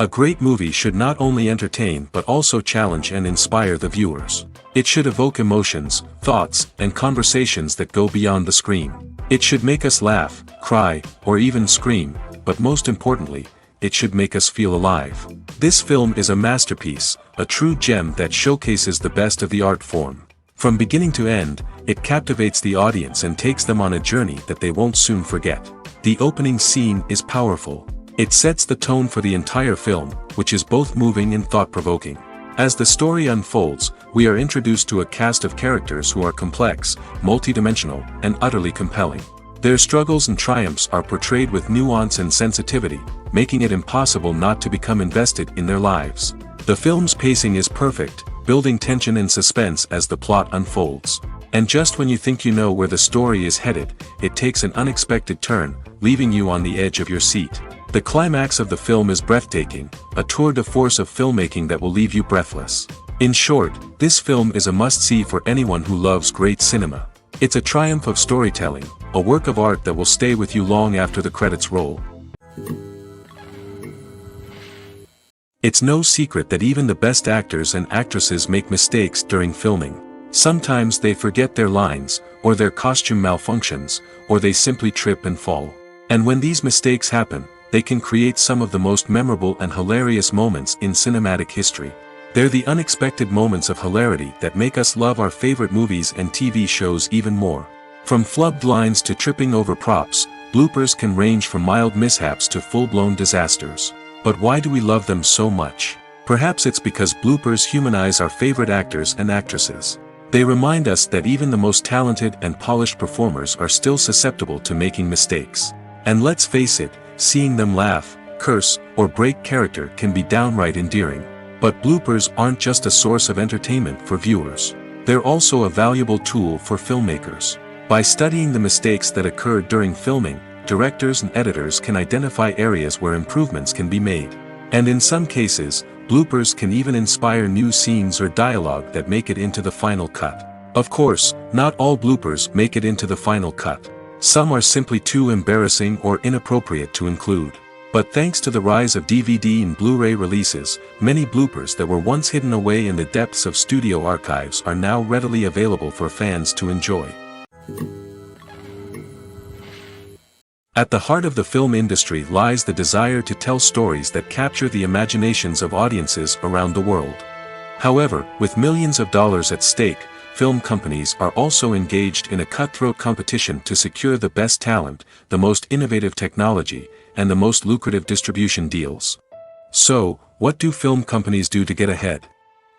A great movie should not only entertain but also challenge and inspire the viewers. It should evoke emotions, thoughts, and conversations that go beyond the screen. It should make us laugh, cry, or even scream, but most importantly, it should make us feel alive. This film is a masterpiece, a true gem that showcases the best of the art form. From beginning to end, it captivates the audience and takes them on a journey that they won't soon forget. The opening scene is powerful. It sets the tone for the entire film, which is both moving and thought-provoking. As the story unfolds, we are introduced to a cast of characters who are complex, multidimensional, and utterly compelling. Their struggles and triumphs are portrayed with nuance and sensitivity, making it impossible not to become invested in their lives. The film's pacing is perfect, building tension and suspense as the plot unfolds. And just when you think you know where the story is headed, it takes an unexpected turn, leaving you on the edge of your seat. The climax of the film is breathtaking, a tour de force of filmmaking that will leave you breathless. In short, this film is a must-see for anyone who loves great cinema. It's a triumph of storytelling, a work of art that will stay with you long after the credits roll. It's no secret that even the best actors and actresses make mistakes during filming. Sometimes they forget their lines, or their costume malfunctions, or they simply trip and fall. And when these mistakes happen, they can create some of the most memorable and hilarious moments in cinematic history. They're the unexpected moments of hilarity that make us love our favorite movies and TV shows even more. From flubbed lines to tripping over props, bloopers can range from mild mishaps to full-blown disasters. But why do we love them so much? Perhaps it's because bloopers humanize our favorite actors and actresses. They remind us that even the most talented and polished performers are still susceptible to making mistakes. And let's face it, seeing them laugh, curse, or break character can be downright endearing. But bloopers aren't just a source of entertainment for viewers. They're also a valuable tool for filmmakers. By studying the mistakes that occurred during filming, directors and editors can identify areas where improvements can be made. And in some cases, bloopers can even inspire new scenes or dialogue that make it into the final cut. Of course, not all bloopers make it into the final cut. Some are simply too embarrassing or inappropriate to include. But thanks to the rise of DVD and Blu-ray releases, many bloopers that were once hidden away in the depths of studio archives are now readily available for fans to enjoy. At the heart of the film industry lies the desire to tell stories that capture the imaginations of audiences around the world. However, with millions of dollars at stake, film companies are also engaged in a cutthroat competition to secure the best talent, the most innovative technology, and the most lucrative distribution deals. So, what do film companies do to get ahead?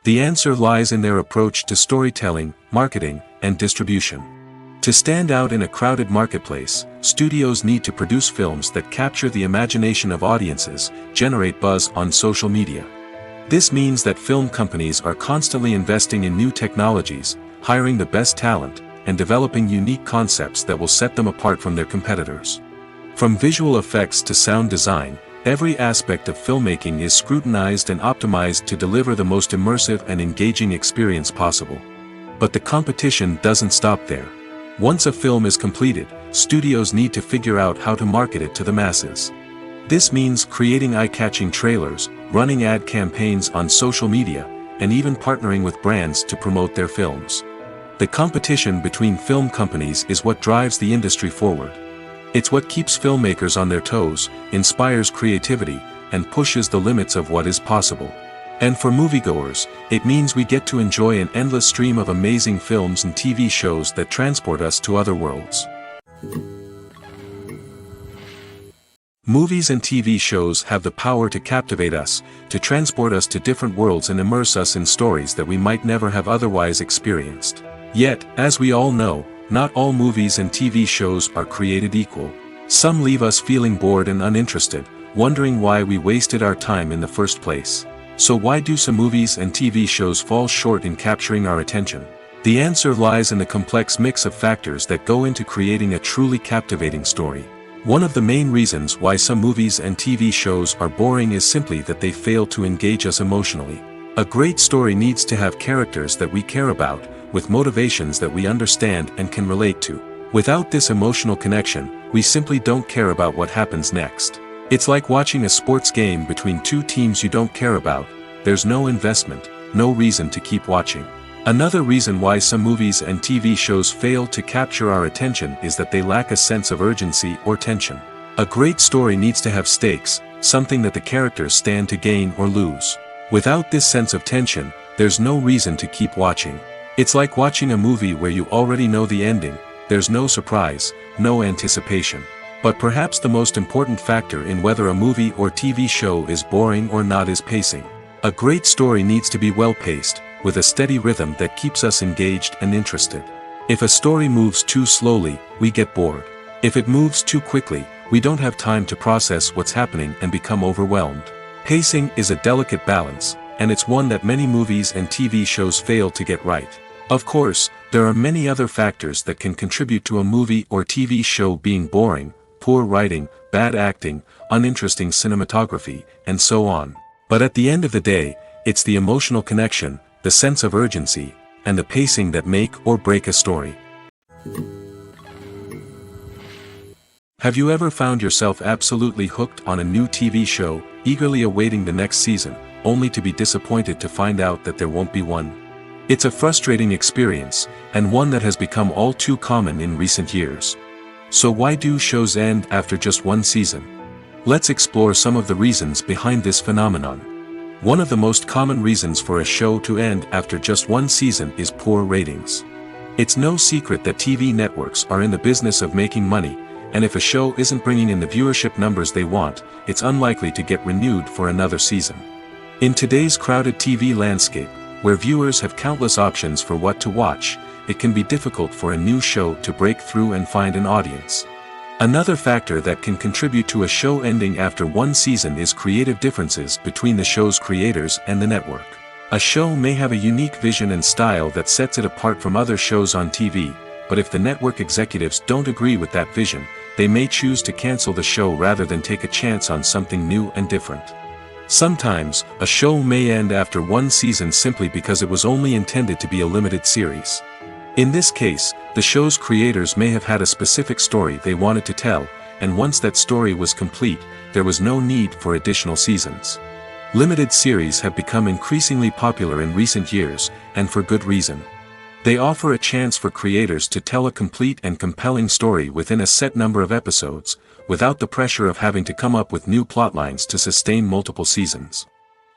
The answer lies in their approach to storytelling, marketing, and distribution. To stand out in a crowded marketplace, studios need to produce films that capture the imagination of audiences, generate buzz on social media. This means that film companies are constantly investing in new technologies, hiring the best talent, and developing unique concepts that will set them apart from their competitors. From visual effects to sound design, every aspect of filmmaking is scrutinized and optimized to deliver the most immersive and engaging experience possible. But the competition doesn't stop there. Once a film is completed, studios need to figure out how to market it to the masses. This means creating eye-catching trailers, running ad campaigns on social media, and even partnering with brands to promote their films. The competition between film companies is what drives the industry forward. It's what keeps filmmakers on their toes, inspires creativity, and pushes the limits of what is possible. And for moviegoers, it means we get to enjoy an endless stream of amazing films and TV shows that transport us to other worlds. Movies and TV shows have the power to captivate us, to transport us to different worlds and immerse us in stories that we might never have otherwise experienced. Yet, as we all know, not all movies and TV shows are created equal. Some leave us feeling bored and uninterested, wondering why we wasted our time in the first place. So why do some movies and TV shows fall short in capturing our attention? The answer lies in the complex mix of factors that go into creating a truly captivating story. One of the main reasons why some movies and TV shows are boring is simply that they fail to engage us emotionally. A great story needs to have characters that we care about, with motivations that we understand and can relate to. Without this emotional connection, we simply don't care about what happens next. It's like watching a sports game between two teams you don't care about. There's no investment, no reason to keep watching. Another reason why some movies and TV shows fail to capture our attention is that they lack a sense of urgency or tension. A great story needs to have stakes, something that the characters stand to gain or lose. Without this sense of tension, there's no reason to keep watching. It's like watching a movie where you already know the ending. There's no surprise, no anticipation. But perhaps the most important factor in whether a movie or TV show is boring or not is pacing. A great story needs to be well-paced, with a steady rhythm that keeps us engaged and interested. If a story moves too slowly, we get bored. If it moves too quickly, we don't have time to process what's happening and become overwhelmed. Pacing is a delicate balance, and it's one that many movies and TV shows fail to get right. Of course, there are many other factors that can contribute to a movie or TV show being boring: poor writing, bad acting, uninteresting cinematography, and so on. But at the end of the day, it's the emotional connection, the sense of urgency, and the pacing that make or break a story. Have you ever found yourself absolutely hooked on a new TV show, eagerly awaiting the next season, only to be disappointed to find out that there won't be one? It's a frustrating experience, and one that has become all too common in recent years. So why do shows end after just one season? Let's explore some of the reasons behind this phenomenon. One of the most common reasons for a show to end after just one season is poor ratings. It's no secret that TV networks are in the business of making money, and if a show isn't bringing in the viewership numbers they want, it's unlikely to get renewed for another season. In today's crowded TV landscape, where viewers have countless options for what to watch, it can be difficult for a new show to break through and find an audience. Another factor that can contribute to a show ending after one season is creative differences between the show's creators and the network. A show may have a unique vision and style that sets it apart from other shows on TV, but if the network executives don't agree with that vision, they may choose to cancel the show rather than take a chance on something new and different. Sometimes, a show may end after one season simply because it was only intended to be a limited series. In this case, the show's creators may have had a specific story they wanted to tell, and once that story was complete, there was no need for additional seasons. Limited series have become increasingly popular in recent years, and for good reason. They offer a chance for creators to tell a complete and compelling story within a set number of episodes, without the pressure of having to come up with new plotlines to sustain multiple seasons.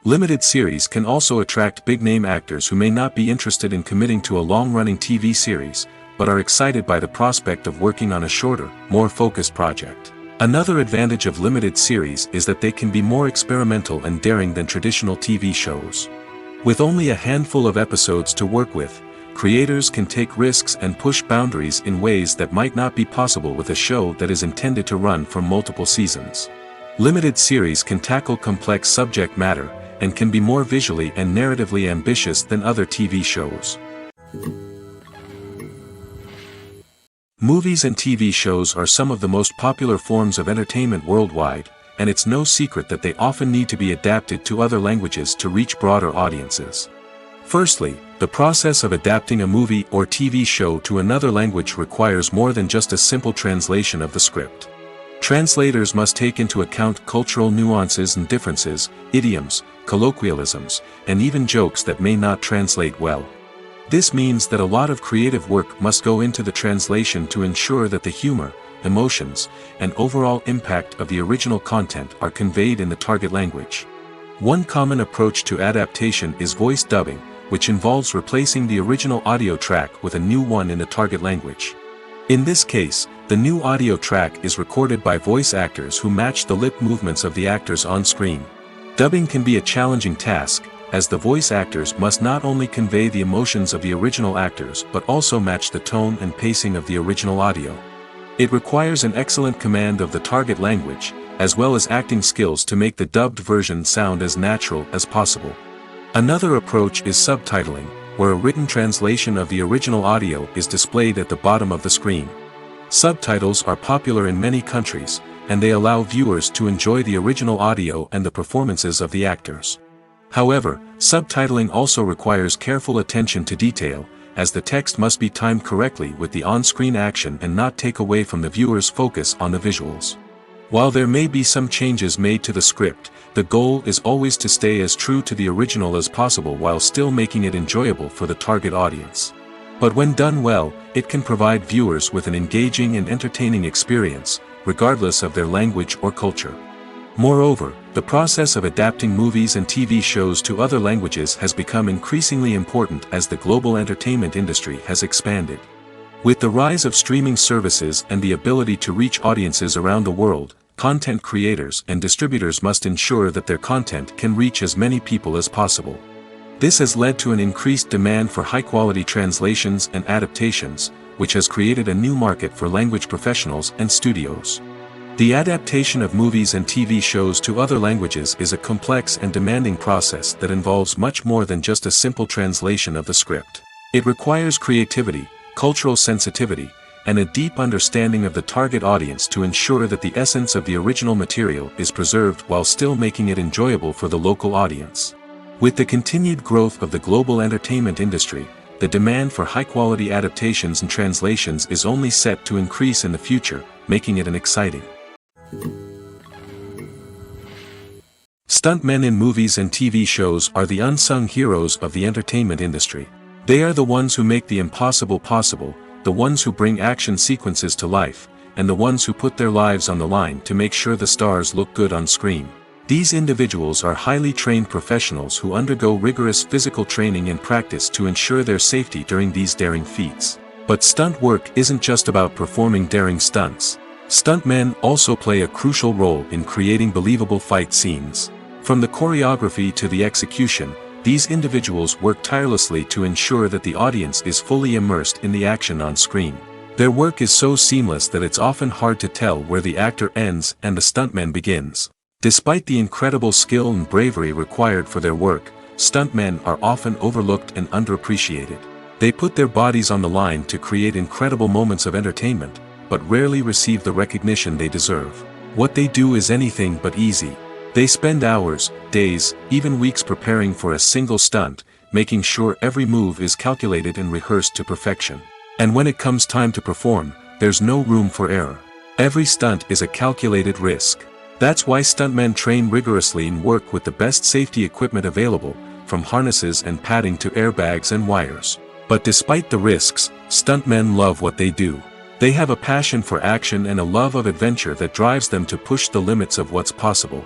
Limited series can also attract big-name actors who may not be interested in committing to a long-running TV series, but are excited by the prospect of working on a shorter, more focused project. Another advantage of limited series is that they can be more experimental and daring than traditional TV shows. With only a handful of episodes to work with, creators can take risks and push boundaries in ways that might not be possible with a show that is intended to run for multiple seasons. Limited series can tackle complex subject matter, and can be more visually and narratively ambitious than other TV shows. Movies and TV shows are some of the most popular forms of entertainment worldwide, and it's no secret that they often need to be adapted to other languages to reach broader audiences. Firstly, the process of adapting a movie or TV show to another language requires more than just a simple translation of the script. Translators must take into account cultural nuances and differences, idioms, colloquialisms, and even jokes that may not translate well. This means that a lot of creative work must go into the translation to ensure that the humor, emotions, and overall impact of the original content are conveyed in the target language. One common approach to adaptation is voice dubbing, which involves replacing the original audio track with a new one in the target language. In this case, the new audio track is recorded by voice actors who match the lip movements of the actors on screen. Dubbing can be a challenging task, as the voice actors must not only convey the emotions of the original actors but also match the tone and pacing of the original audio. It requires an excellent command of the target language, as well as acting skills to make the dubbed version sound as natural as possible. Another approach is subtitling, where a written translation of the original audio is displayed at the bottom of the screen. Subtitles are popular in many countries, and they allow viewers to enjoy the original audio and the performances of the actors. However, subtitling also requires careful attention to detail, as the text must be timed correctly with the on-screen action and not take away from the viewer's focus on the visuals. While there may be some changes made to the script, the goal is always to stay as true to the original as possible while still making it enjoyable for the target audience. But when done well, it can provide viewers with an engaging and entertaining experience, regardless of their language or culture. Moreover, the process of adapting movies and TV shows to other languages has become increasingly important as the global entertainment industry has expanded. With the rise of streaming services and the ability to reach audiences around the world, content creators and distributors must ensure that their content can reach as many people as possible. This has led to an increased demand for high-quality translations and adaptations, which has created a new market for language professionals and studios. The adaptation of movies and TV shows to other languages is a complex and demanding process that involves much more than just a simple translation of the script. It requires creativity, cultural sensitivity, and a deep understanding of the target audience to ensure that the essence of the original material is preserved while still making it enjoyable for the local audience. With the continued growth of the global entertainment industry, the demand for high-quality adaptations and translations is only set to increase in the future, making it an exciting. Stuntmen in movies and TV shows are the unsung heroes of the entertainment industry. They are the ones who make the impossible possible, the ones who bring action sequences to life, and the ones who put their lives on the line to make sure the stars look good on screen. These individuals are highly trained professionals who undergo rigorous physical training and practice to ensure their safety during these daring feats. But stunt work isn't just about performing daring stunts. Stuntmen also play a crucial role in creating believable fight scenes. From the choreography to the execution, these individuals work tirelessly to ensure that the audience is fully immersed in the action on screen. Their work is so seamless that it's often hard to tell where the actor ends and the stuntman begins. Despite the incredible skill and bravery required for their work, stuntmen are often overlooked and underappreciated. They put their bodies on the line to create incredible moments of entertainment, but rarely receive the recognition they deserve. What they do is anything but easy. They spend hours, days, even weeks preparing for a single stunt, making sure every move is calculated and rehearsed to perfection. And when it comes time to perform, there's no room for error. Every stunt is a calculated risk. That's why stuntmen train rigorously and work with the best safety equipment available, from harnesses and padding to airbags and wires. But despite the risks, stuntmen love what they do. They have a passion for action and a love of adventure that drives them to push the limits of what's possible.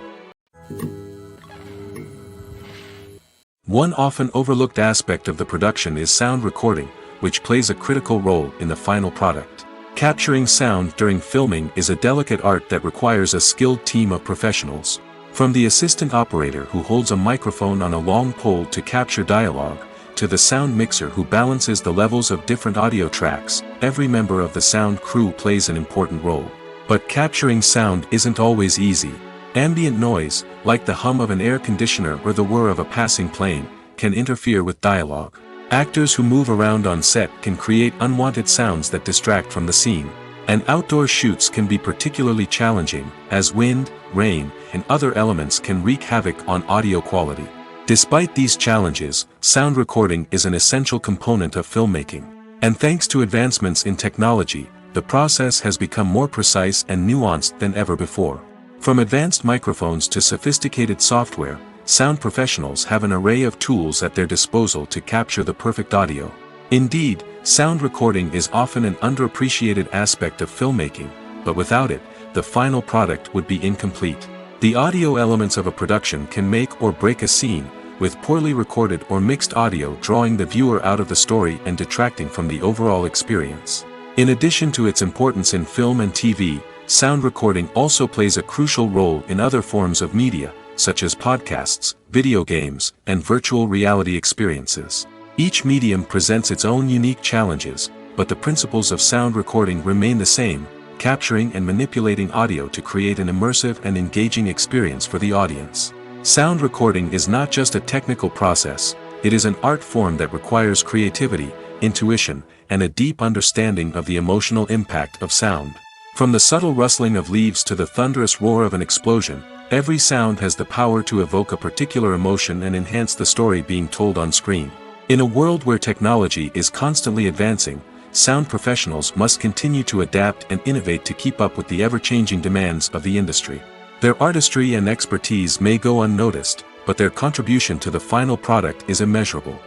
One often overlooked aspect of the production is sound recording, which plays a critical role in the final product. Capturing sound during filming is a delicate art that requires a skilled team of professionals. From the assistant operator who holds a microphone on a long pole to capture dialogue, to the sound mixer who balances the levels of different audio tracks, every member of the sound crew plays an important role. But capturing sound isn't always easy. Ambient noise, like the hum of an air conditioner or the whir of a passing plane, can interfere with dialogue. Actors who move around on set can create unwanted sounds that distract from the scene. And outdoor shoots can be particularly challenging, as wind, rain, and other elements can wreak havoc on audio quality. Despite these challenges, sound recording is an essential component of filmmaking. And thanks to advancements in technology, the process has become more precise and nuanced than ever before. From advanced microphones to sophisticated software, sound professionals have an array of tools at their disposal to capture the perfect audio. Indeed, sound recording is often an underappreciated aspect of filmmaking, but without it, the final product would be incomplete. The audio elements of a production can make or break a scene, with poorly recorded or mixed audio drawing the viewer out of the story and detracting from the overall experience. In addition to its importance in film and TV, sound recording also plays a crucial role in other forms of media, such as podcasts, video games, and virtual reality experiences. Each medium presents its own unique challenges, but the principles of sound recording remain the same: capturing and manipulating audio to create an immersive and engaging experience for the audience. Sound recording is not just a technical process, it is an art form that requires creativity, intuition, and a deep understanding of the emotional impact of sound. From the subtle rustling of leaves to the thunderous roar of an explosion, every sound has the power to evoke a particular emotion and enhance the story being told on screen. In a world where technology is constantly advancing, sound professionals must continue to adapt and innovate to keep up with the ever-changing demands of the industry. Their artistry and expertise may go unnoticed, but their contribution to the final product is immeasurable.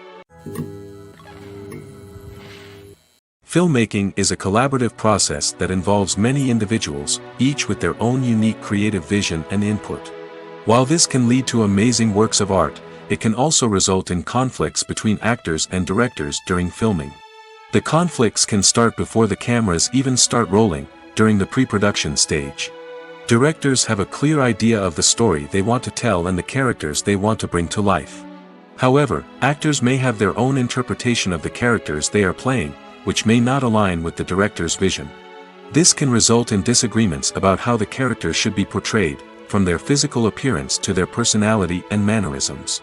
Filmmaking is a collaborative process that involves many individuals, each with their own unique creative vision and input. While this can lead to amazing works of art, it can also result in conflicts between actors and directors during filming. The conflicts can start before the cameras even start rolling, during the pre-production stage. Directors have a clear idea of the story they want to tell and the characters they want to bring to life. However, actors may have their own interpretation of the characters they are playing, which may not align with the director's vision. This can result in disagreements about how the characters should be portrayed, from their physical appearance to their personality and mannerisms.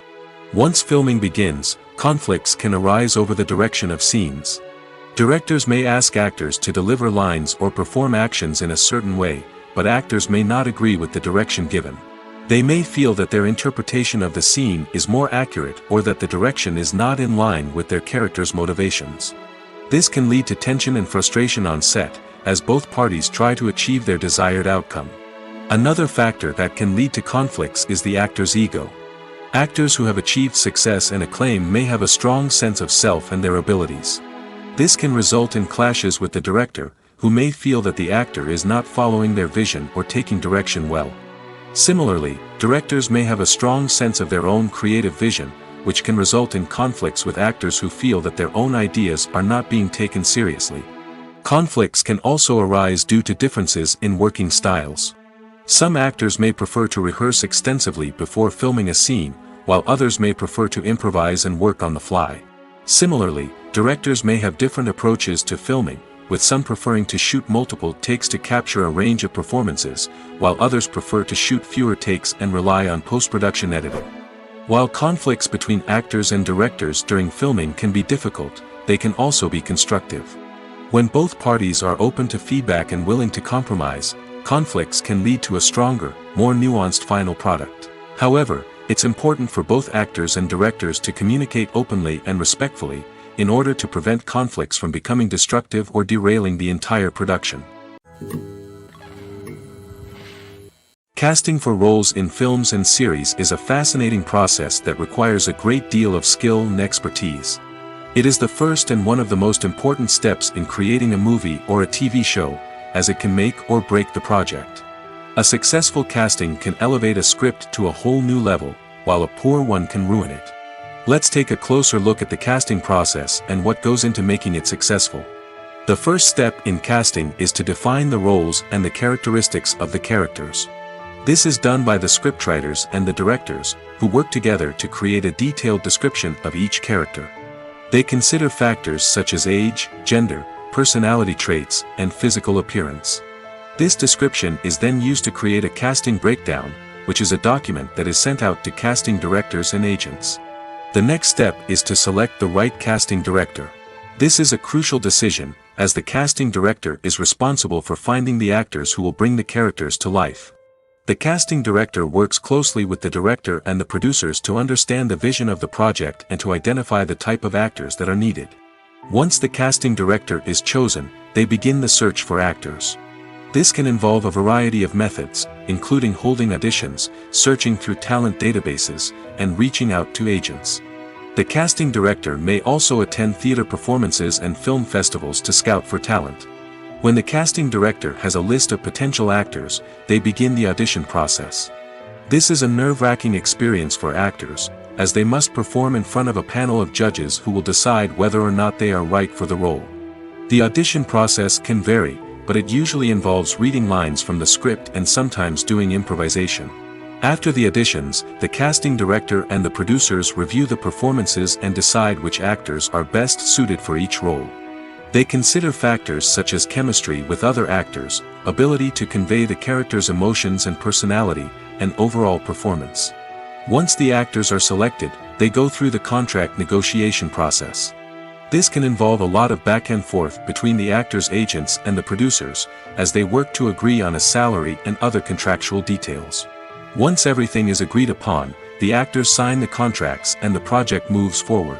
Once filming begins, conflicts can arise over the direction of scenes. Directors may ask actors to deliver lines or perform actions in a certain way, but actors may not agree with the direction given. They may feel that their interpretation of the scene is more accurate or that the direction is not in line with their character's motivations. This can lead to tension and frustration on set, as both parties try to achieve their desired outcome. Another factor that can lead to conflicts is the actor's ego. Actors who have achieved success and acclaim may have a strong sense of self and their abilities. This can result in clashes with the director, who may feel that the actor is not following their vision or taking direction well. Similarly, directors may have a strong sense of their own creative vision, which can result in conflicts with actors who feel that their own ideas are not being taken seriously. Conflicts can also arise due to differences in working styles. Some actors may prefer to rehearse extensively before filming a scene, while others may prefer to improvise and work on the fly. Similarly, directors may have different approaches to filming, with some preferring to shoot multiple takes to capture a range of performances, while others prefer to shoot fewer takes and rely on post-production editing. While conflicts between actors and directors during filming can be difficult, they can also be constructive. When both parties are open to feedback and willing to compromise, conflicts can lead to a stronger, more nuanced final product. However, it's important for both actors and directors to communicate openly and respectfully, in order to prevent conflicts from becoming destructive or derailing the entire production. Casting for roles in films and series is a fascinating process that requires a great deal of skill and expertise. It is the first and one of the most important steps in creating a movie or a TV show, as it can make or break the project. A successful casting can elevate a script to a whole new level, while a poor one can ruin it. Let's take a closer look at the casting process and what goes into making it successful. The first step in casting is to define the roles and the characteristics of the characters. This is done by the scriptwriters and the directors, who work together to create a detailed description of each character. They consider factors such as age, gender, personality traits, and physical appearance. This description is then used to create a casting breakdown, which is a document that is sent out to casting directors and agents. The next step is to select the right casting director. This is a crucial decision, as the casting director is responsible for finding the actors who will bring the characters to life. The casting director works closely with the director and the producers to understand the vision of the project and to identify the type of actors that are needed. Once the casting director is chosen, they begin the search for actors. This can involve a variety of methods, including holding auditions, searching through talent databases, and reaching out to agents. The casting director may also attend theater performances and film festivals to scout for talent. When the casting director has a list of potential actors, they begin the audition process. This is a nerve-wracking experience for actors, as they must perform in front of a panel of judges who will decide whether or not they are right for the role. The audition process can vary, but it usually involves reading lines from the script and sometimes doing improvisation. After the auditions, the casting director and the producers review the performances and decide which actors are best suited for each role. They consider factors such as chemistry with other actors, ability to convey the character's emotions and personality, and overall performance. Once the actors are selected, they go through the contract negotiation process. This can involve a lot of back and forth between the actors' agents and the producers, as they work to agree on a salary and other contractual details. Once everything is agreed upon, the actors sign the contracts and the project moves forward.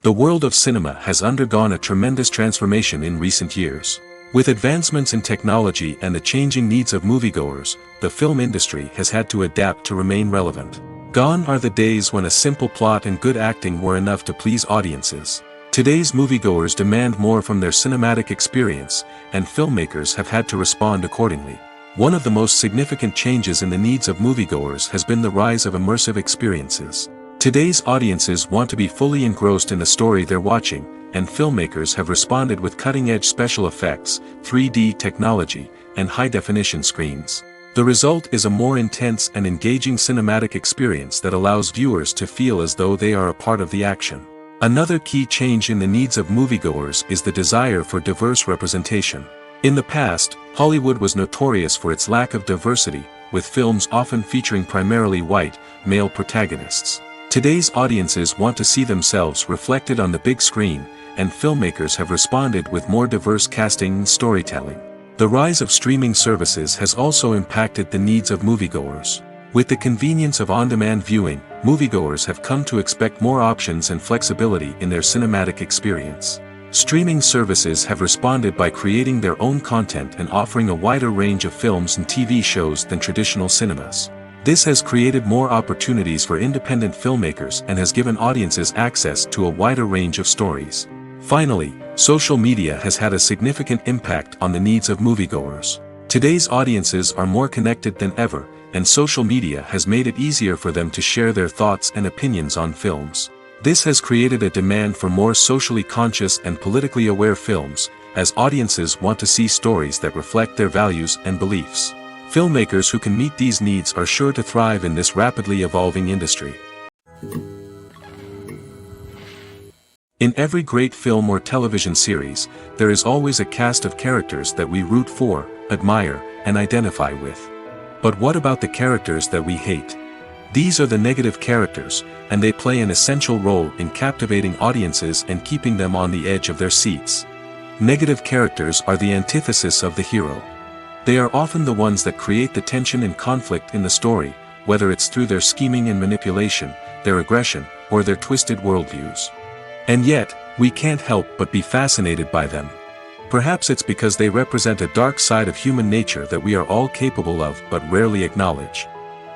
The world of cinema has undergone a tremendous transformation in recent years. With advancements in technology and the changing needs of moviegoers, the film industry has had to adapt to remain relevant. Gone are the days when a simple plot and good acting were enough to please audiences. Today's moviegoers demand more from their cinematic experience, and filmmakers have had to respond accordingly. One of the most significant changes in the needs of moviegoers has been the rise of immersive experiences. Today's audiences want to be fully engrossed in the story they're watching, and filmmakers have responded with cutting-edge special effects, 3D technology, and high-definition screens. The result is a more intense and engaging cinematic experience that allows viewers to feel as though they are a part of the action. Another key change in the needs of moviegoers is the desire for diverse representation. In the past, Hollywood was notorious for its lack of diversity, with films often featuring primarily white, male protagonists. Today's audiences want to see themselves reflected on the big screen, and filmmakers have responded with more diverse casting and storytelling. The rise of streaming services has also impacted the needs of moviegoers. With the convenience of on-demand viewing, moviegoers have come to expect more options and flexibility in their cinematic experience. Streaming services have responded by creating their own content and offering a wider range of films and TV shows than traditional cinemas. This has created more opportunities for independent filmmakers and has given audiences access to a wider range of stories. Finally, social media has had a significant impact on the needs of moviegoers. Today's audiences are more connected than ever, and social media has made it easier for them to share their thoughts and opinions on films. This has created a demand for more socially conscious and politically aware films, as audiences want to see stories that reflect their values and beliefs. Filmmakers who can meet these needs are sure to thrive in this rapidly evolving industry. In every great film or television series, there is always a cast of characters that we root for, admire, and identify with. But what about the characters that we hate? These are the negative characters, and they play an essential role in captivating audiences and keeping them on the edge of their seats. Negative characters are the antithesis of the hero. They are often the ones that create the tension and conflict in the story, whether it's through their scheming and manipulation, their aggression, or their twisted worldviews. And yet, we can't help but be fascinated by them. Perhaps it's because they represent a dark side of human nature that we are all capable of but rarely acknowledge.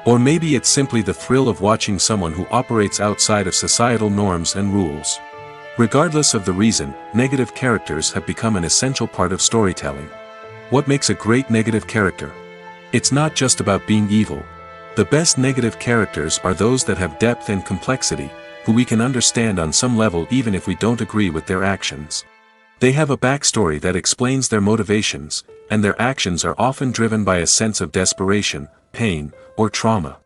Or maybe it's simply the thrill of watching someone who operates outside of societal norms and rules. Regardless of the reason, negative characters have become an essential part of storytelling. What makes a great negative character? It's not just about being evil. The best negative characters are those that have depth and complexity, who we can understand on some level even if we don't agree with their actions. They have a backstory that explains their motivations, and their actions are often driven by a sense of desperation, pain, or trauma.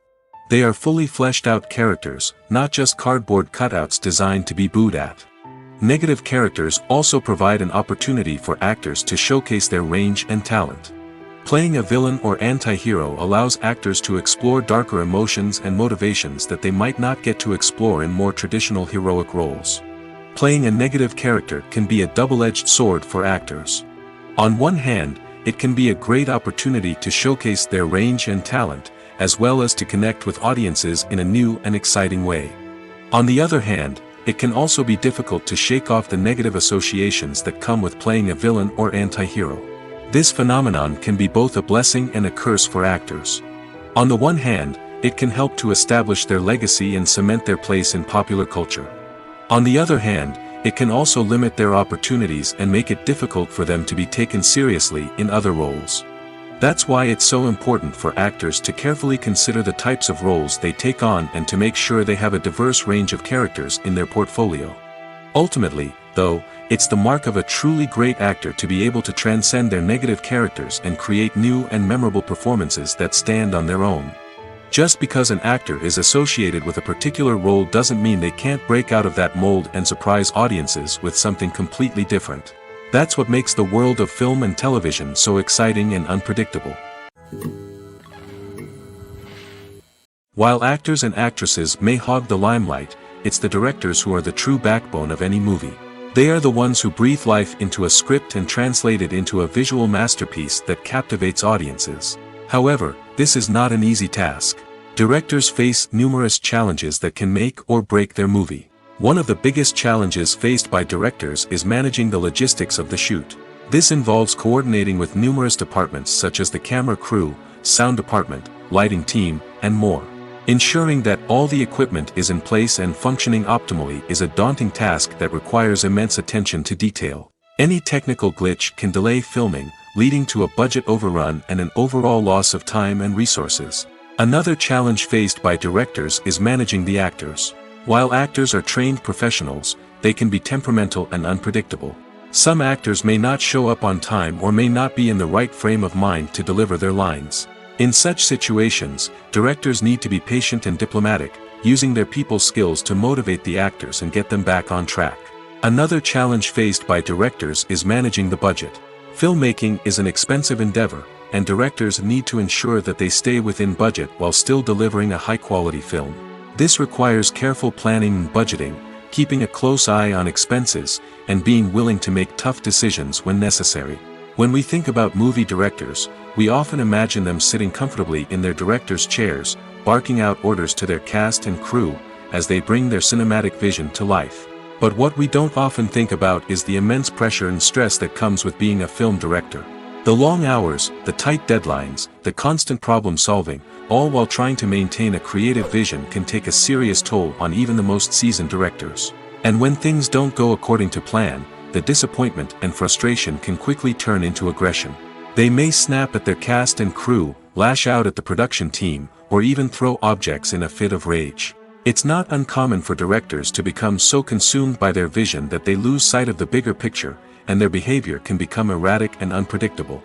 They are fully fleshed out characters, not just cardboard cutouts designed to be booed at. Negative characters also provide an opportunity for actors to showcase their range and talent. Playing a villain or anti-hero allows actors to explore darker emotions and motivations that they might not get to explore in more traditional heroic roles. Playing a negative character can be a double-edged sword for actors. On one hand, it can be a great opportunity to showcase their range and talent, as well as to connect with audiences in a new and exciting way. On the other hand, it can also be difficult to shake off the negative associations that come with playing a villain or anti-hero. This phenomenon can be both a blessing and a curse for actors. On the one hand, it can help to establish their legacy and cement their place in popular culture. On the other hand, it can also limit their opportunities and make it difficult for them to be taken seriously in other roles. That's why it's so important for actors to carefully consider the types of roles they take on and to make sure they have a diverse range of characters in their portfolio. Ultimately, though, it's the mark of a truly great actor to be able to transcend their negative characters and create new and memorable performances that stand on their own. Just because an actor is associated with a particular role doesn't mean they can't break out of that mold and surprise audiences with something completely different. That's what makes the world of film and television so exciting and unpredictable. While actors and actresses may hog the limelight, it's the directors who are the true backbone of any movie. They are the ones who breathe life into a script and translate it into a visual masterpiece that captivates audiences. However, this is not an easy task. Directors face numerous challenges that can make or break their movie. One of the biggest challenges faced by directors is managing the logistics of the shoot. This involves coordinating with numerous departments such as the camera crew, sound department, lighting team, and more. Ensuring that all the equipment is in place and functioning optimally is a daunting task that requires immense attention to detail. Any technical glitch can delay filming, leading to a budget overrun and an overall loss of time and resources. Another challenge faced by directors is managing the actors. While actors are trained professionals, they can be temperamental and unpredictable. Some actors may not show up on time or may not be in the right frame of mind to deliver their lines. In such situations, directors need to be patient and diplomatic, using their people skills to motivate the actors and get them back on track. Another challenge faced by directors is managing the budget. Filmmaking is an expensive endeavor, and directors need to ensure that they stay within budget while still delivering a high-quality film. This requires careful planning and budgeting, keeping a close eye on expenses, and being willing to make tough decisions when necessary. When we think about movie directors, we often imagine them sitting comfortably in their director's chairs, barking out orders to their cast and crew, as they bring their cinematic vision to life. But what we don't often think about is the immense pressure and stress that comes with being a film director. The long hours, the tight deadlines, the constant problem solving, all while trying to maintain a creative vision can take a serious toll on even the most seasoned directors. And when things don't go according to plan, the disappointment and frustration can quickly turn into aggression. They may snap at their cast and crew, lash out at the production team, or even throw objects in a fit of rage. It's not uncommon for directors to become so consumed by their vision that they lose sight of the bigger picture, and their behavior can become erratic and unpredictable.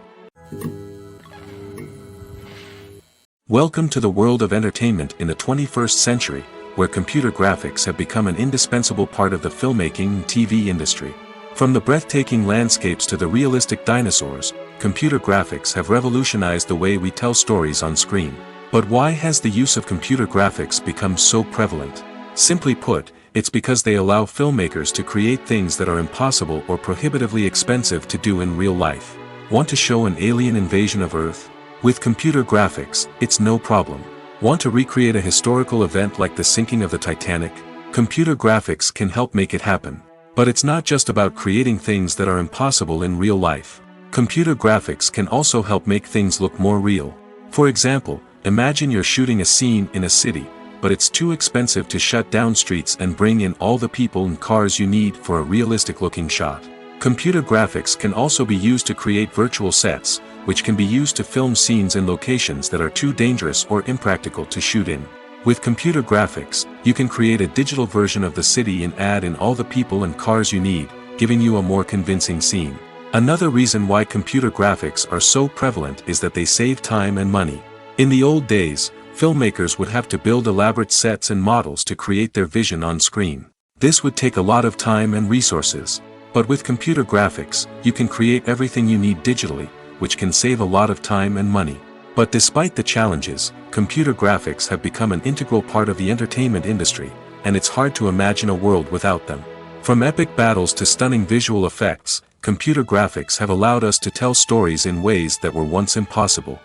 Welcome to the world of entertainment in the 21st century, where computer graphics have become an indispensable part of the filmmaking and TV industry. From the breathtaking landscapes to the realistic dinosaurs, computer graphics have revolutionized the way we tell stories on screen. But why has the use of computer graphics become so prevalent? Simply put, it's because they allow filmmakers to create things that are impossible or prohibitively expensive to do in real life. Want to show an alien invasion of Earth? With computer graphics, it's no problem. Want to recreate a historical event like the sinking of the Titanic? Computer graphics can help make it happen. But it's not just about creating things that are impossible in real life. Computer graphics can also help make things look more real. For example, imagine you're shooting a scene in a city, but it's too expensive to shut down streets and bring in all the people and cars you need for a realistic-looking shot. Computer graphics can also be used to create virtual sets, which can be used to film scenes in locations that are too dangerous or impractical to shoot in. With computer graphics, you can create a digital version of the city and add in all the people and cars you need, giving you a more convincing scene. Another reason why computer graphics are so prevalent is that they save time and money. In the old days, filmmakers would have to build elaborate sets and models to create their vision on screen. This would take a lot of time and resources. But with computer graphics, you can create everything you need digitally, which can save a lot of time and money. But despite the challenges, computer graphics have become an integral part of the entertainment industry, and it's hard to imagine a world without them. From epic battles to stunning visual effects, computer graphics have allowed us to tell stories in ways that were once impossible.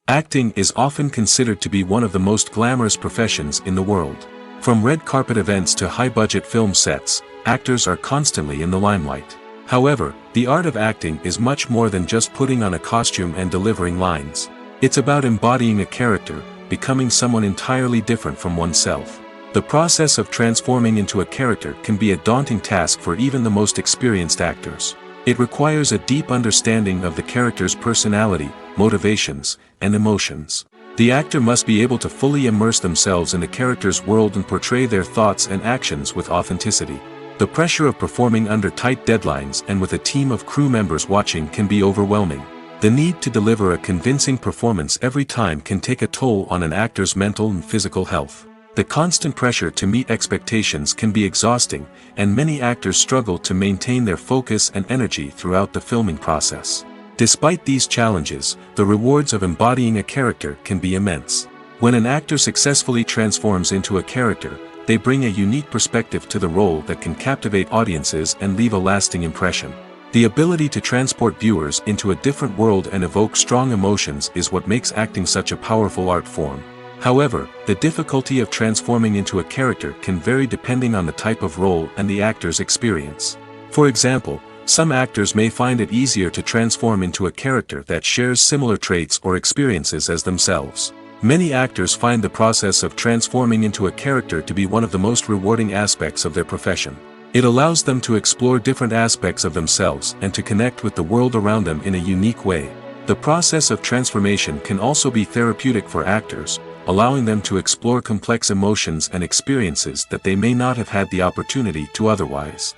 Acting is often considered to be one of the most glamorous professions in the world. From red carpet events to high-budget film sets, actors are constantly in the limelight. However, the art of acting is much more than just putting on a costume and delivering lines. It's about embodying a character, becoming someone entirely different from oneself. The process of transforming into a character can be a daunting task for even the most experienced actors. It requires a deep understanding of the character's personality, motivations, and emotions. The actor must be able to fully immerse themselves in the character's world and portray their thoughts and actions with authenticity. The pressure of performing under tight deadlines and with a team of crew members watching can be overwhelming. The need to deliver a convincing performance every time can take a toll on an actor's mental and physical health. The constant pressure to meet expectations can be exhausting, and many actors struggle to maintain their focus and energy throughout the filming process. Despite these challenges, the rewards of embodying a character can be immense. When an actor successfully transforms into a character, they bring a unique perspective to the role that can captivate audiences and leave a lasting impression. The ability to transport viewers into a different world and evoke strong emotions is what makes acting such a powerful art form. However, the difficulty of transforming into a character can vary depending on the type of role and the actor's experience. For example, some actors may find it easier to transform into a character that shares similar traits or experiences as themselves. Many actors find the process of transforming into a character to be one of the most rewarding aspects of their profession. It allows them to explore different aspects of themselves and to connect with the world around them in a unique way. The process of transformation can also be therapeutic for actors, allowing them to explore complex emotions and experiences that they may not have had the opportunity to otherwise.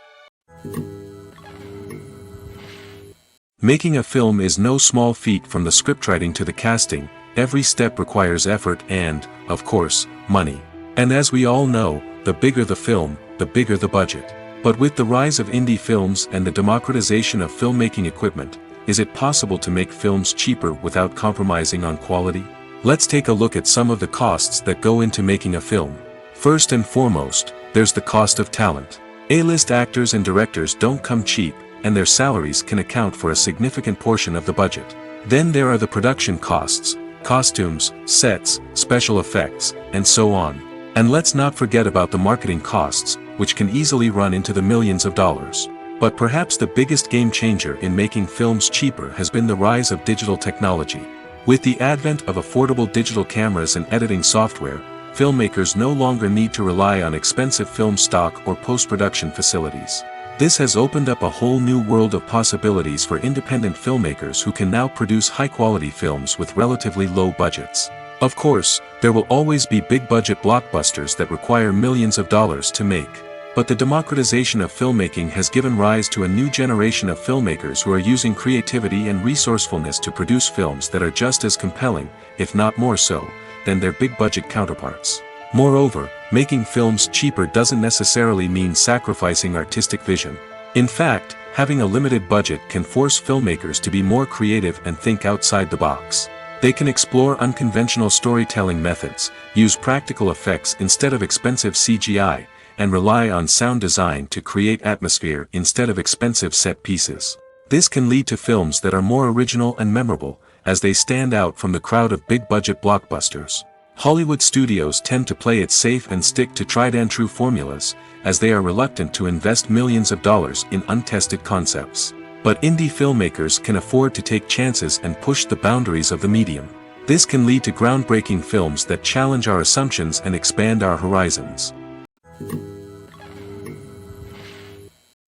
Making a film is no small feat. From the scriptwriting to the casting, every step requires effort and, of course, money. And as we all know, the bigger the film, the bigger the budget. But with the rise of indie films and the democratization of filmmaking equipment, is it possible to make films cheaper without compromising on quality? Let's take a look at some of the costs that go into making a film. First and foremost, there's the cost of talent. A-list actors and directors don't come cheap, and their salaries can account for a significant portion of the budget. Then there are the production costs, costumes, sets, special effects, and so on. And let's not forget about the marketing costs, which can easily run into the millions of dollars. But perhaps the biggest game changer in making films cheaper has been the rise of digital technology. With the advent of affordable digital cameras and editing software, filmmakers no longer need to rely on expensive film stock or post-production facilities. This has opened up a whole new world of possibilities for independent filmmakers who can now produce high-quality films with relatively low budgets. Of course, there will always be big-budget blockbusters that require millions of dollars to make. But the democratization of filmmaking has given rise to a new generation of filmmakers who are using creativity and resourcefulness to produce films that are just as compelling, if not more so, than their big-budget counterparts. Moreover, making films cheaper doesn't necessarily mean sacrificing artistic vision. In fact, having a limited budget can force filmmakers to be more creative and think outside the box. They can explore unconventional storytelling methods, use practical effects instead of expensive CGI, and rely on sound design to create atmosphere instead of expensive set pieces. This can lead to films that are more original and memorable, as they stand out from the crowd of big-budget blockbusters. Hollywood studios tend to play it safe and stick to tried-and-true formulas, as they are reluctant to invest millions of dollars in untested concepts. But indie filmmakers can afford to take chances and push the boundaries of the medium. This can lead to groundbreaking films that challenge our assumptions and expand our horizons.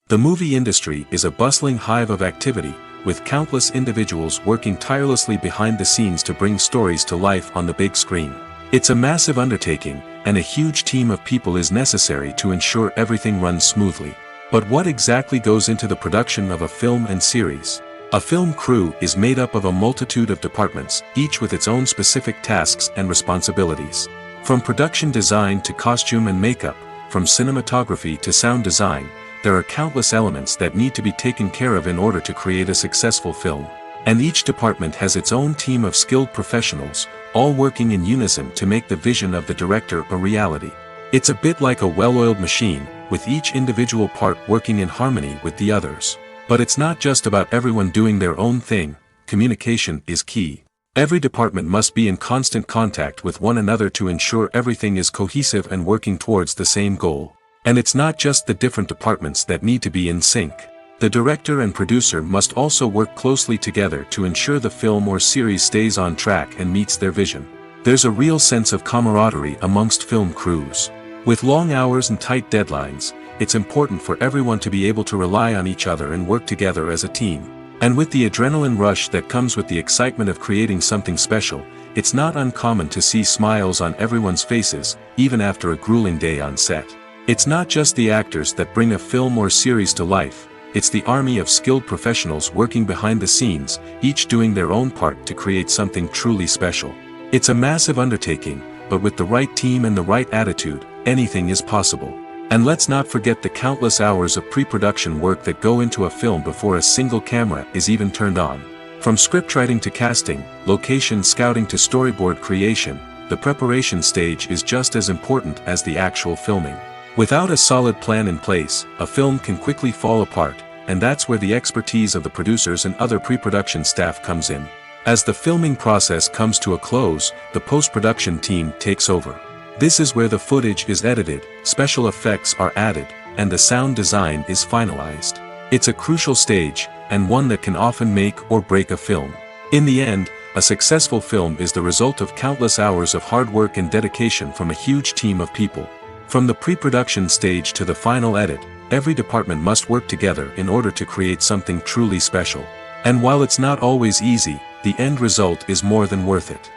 The movie industry is a bustling hive of activity, with countless individuals working tirelessly behind the scenes to bring stories to life on the big screen. It's a massive undertaking, and a huge team of people is necessary to ensure everything runs smoothly. But what exactly goes into the production of a film and series? A film crew is made up of a multitude of departments, each with its own specific tasks and responsibilities. From production design to costume and makeup, from cinematography to sound design, there are countless elements that need to be taken care of in order to create a successful film. And each department has its own team of skilled professionals, all working in unison to make the vision of the director a reality. It's a bit like a well-oiled machine, with each individual part working in harmony with the others. But it's not just about everyone doing their own thing. Communication is key. Every department must be in constant contact with one another to ensure everything is cohesive and working towards the same goal. And it's not just the different departments that need to be in sync. The director and producer must also work closely together to ensure the film or series stays on track and meets their vision. There's a real sense of camaraderie amongst film crews. With long hours and tight deadlines, it's important for everyone to be able to rely on each other and work together as a team. And with the adrenaline rush that comes with the excitement of creating something special, it's not uncommon to see smiles on everyone's faces, even after a grueling day on set. It's not just the actors that bring a film or series to life, it's the army of skilled professionals working behind the scenes, each doing their own part to create something truly special. It's a massive undertaking, but with the right team and the right attitude, anything is possible. And let's not forget the countless hours of pre-production work that go into a film before a single camera is even turned on. From scriptwriting to casting, location scouting to storyboard creation, the preparation stage is just as important as the actual filming. Without a solid plan in place, a film can quickly fall apart, and that's where the expertise of the producers and other pre-production staff comes in. As the filming process comes to a close, the post-production team takes over. This is where the footage is edited, special effects are added, and the sound design is finalized. It's a crucial stage, and one that can often make or break a film. In the end, a successful film is the result of countless hours of hard work and dedication from a huge team of people. From the pre-production stage to the final edit, every department must work together in order to create something truly special. And while it's not always easy, the end result is more than worth it.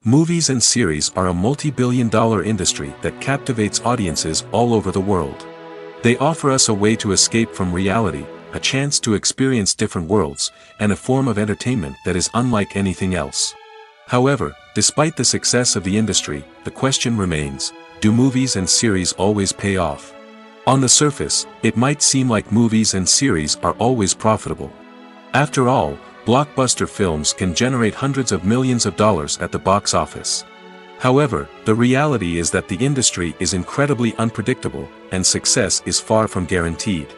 Movies and series are a multi-billion-dollar industry that captivates audiences all over the world. They offer us a way to escape from reality, a chance to experience different worlds, and a form of entertainment that is unlike anything else. However, despite the success of the industry, the question remains, do movies and series always pay off? On the surface, it might seem like movies and series are always profitable. After all, blockbuster films can generate hundreds of millions of dollars at the box office. However, the reality is that the industry is incredibly unpredictable, and success is far from guaranteed.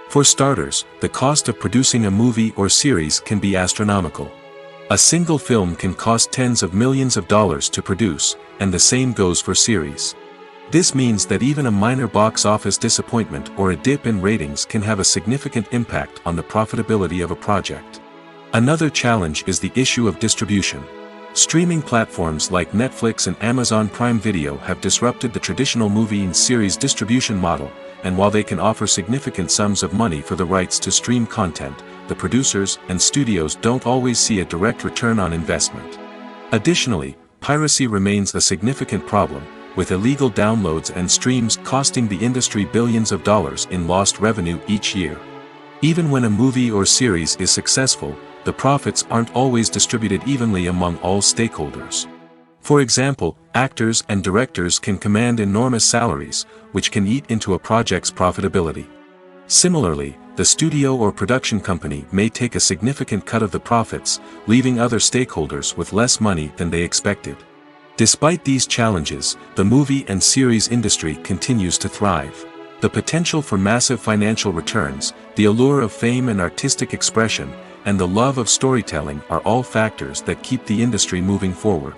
For starters, the cost of producing a movie or series can be astronomical. A single film can cost tens of millions of dollars to produce, and the same goes for series. This means that even a minor box office disappointment or a dip in ratings can have a significant impact on the profitability of a project. Another challenge is the issue of distribution. Streaming platforms like Netflix and Amazon Prime Video have disrupted the traditional movie and series distribution model, and while they can offer significant sums of money for the rights to stream content, the producers and studios don't always see a direct return on investment. Additionally, piracy remains a significant problem, with illegal downloads and streams costing the industry billions of dollars in lost revenue each year. Even when a movie or series is successful, the profits aren't always distributed evenly among all stakeholders. For example, actors and directors can command enormous salaries, which can eat into a project's profitability. Similarly, the studio or production company may take a significant cut of the profits, leaving other stakeholders with less money than they expected. Despite these challenges, the movie and series industry continues to thrive. The potential for massive financial returns, the allure of fame and artistic expression, and the love of storytelling are all factors that keep the industry moving forward.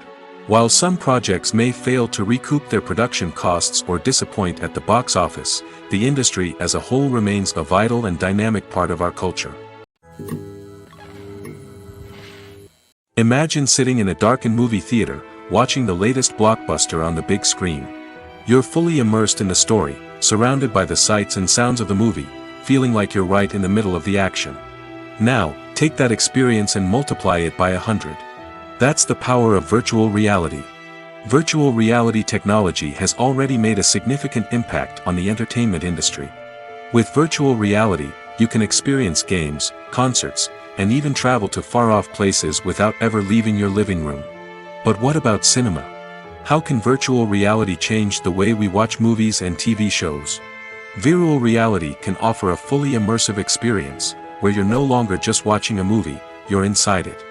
While some projects may fail to recoup their production costs or disappoint at the box office, the industry as a whole remains a vital and dynamic part of our culture. Imagine sitting in a darkened movie theater, watching the latest blockbuster on the big screen. You're fully immersed in the story, surrounded by the sights and sounds of the movie, feeling like you're right in the middle of the action. Now, take that experience and multiply it by 100. That's the power of virtual reality. Virtual reality technology has already made a significant impact on the entertainment industry. With virtual reality, you can experience games, concerts, and even travel to far-off places without ever leaving your living room. But what about cinema? How can virtual reality change the way we watch movies and TV shows? Virtual reality can offer a fully immersive experience, where you're no longer just watching a movie, you're inside it.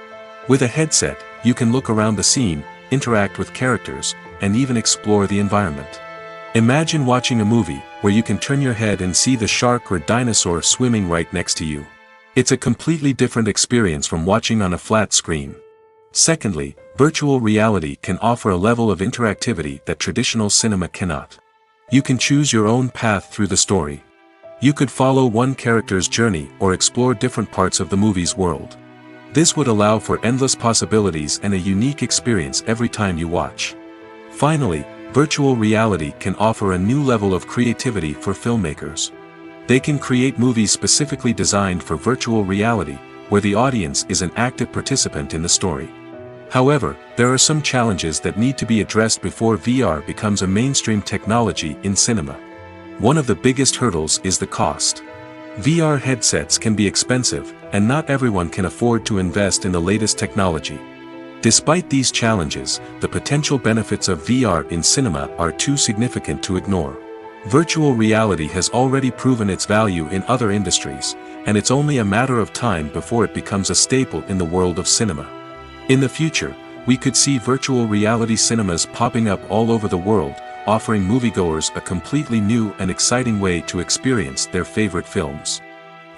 With a headset, you can look around the scene, interact with characters, and even explore the environment. Imagine watching a movie, where you can turn your head and see the shark or dinosaur swimming right next to you. It's a completely different experience from watching on a flat screen. Secondly, virtual reality can offer a level of interactivity that traditional cinema cannot. You can choose your own path through the story. You could follow one character's journey or explore different parts of the movie's world. This would allow for endless possibilities and a unique experience every time you watch. Finally, virtual reality can offer a new level of creativity for filmmakers. They can create movies specifically designed for virtual reality, where the audience is an active participant in the story. However, there are some challenges that need to be addressed before VR becomes a mainstream technology in cinema. One of the biggest hurdles is the cost. VR headsets can be expensive, and not everyone can afford to invest in the latest technology. Despite these challenges, the potential benefits of VR in cinema are too significant to ignore. Virtual reality has already proven its value in other industries, and it's only a matter of time before it becomes a staple in the world of cinema. In the future, we could see virtual reality cinemas popping up all over the world, offering moviegoers a completely new and exciting way to experience their favorite films.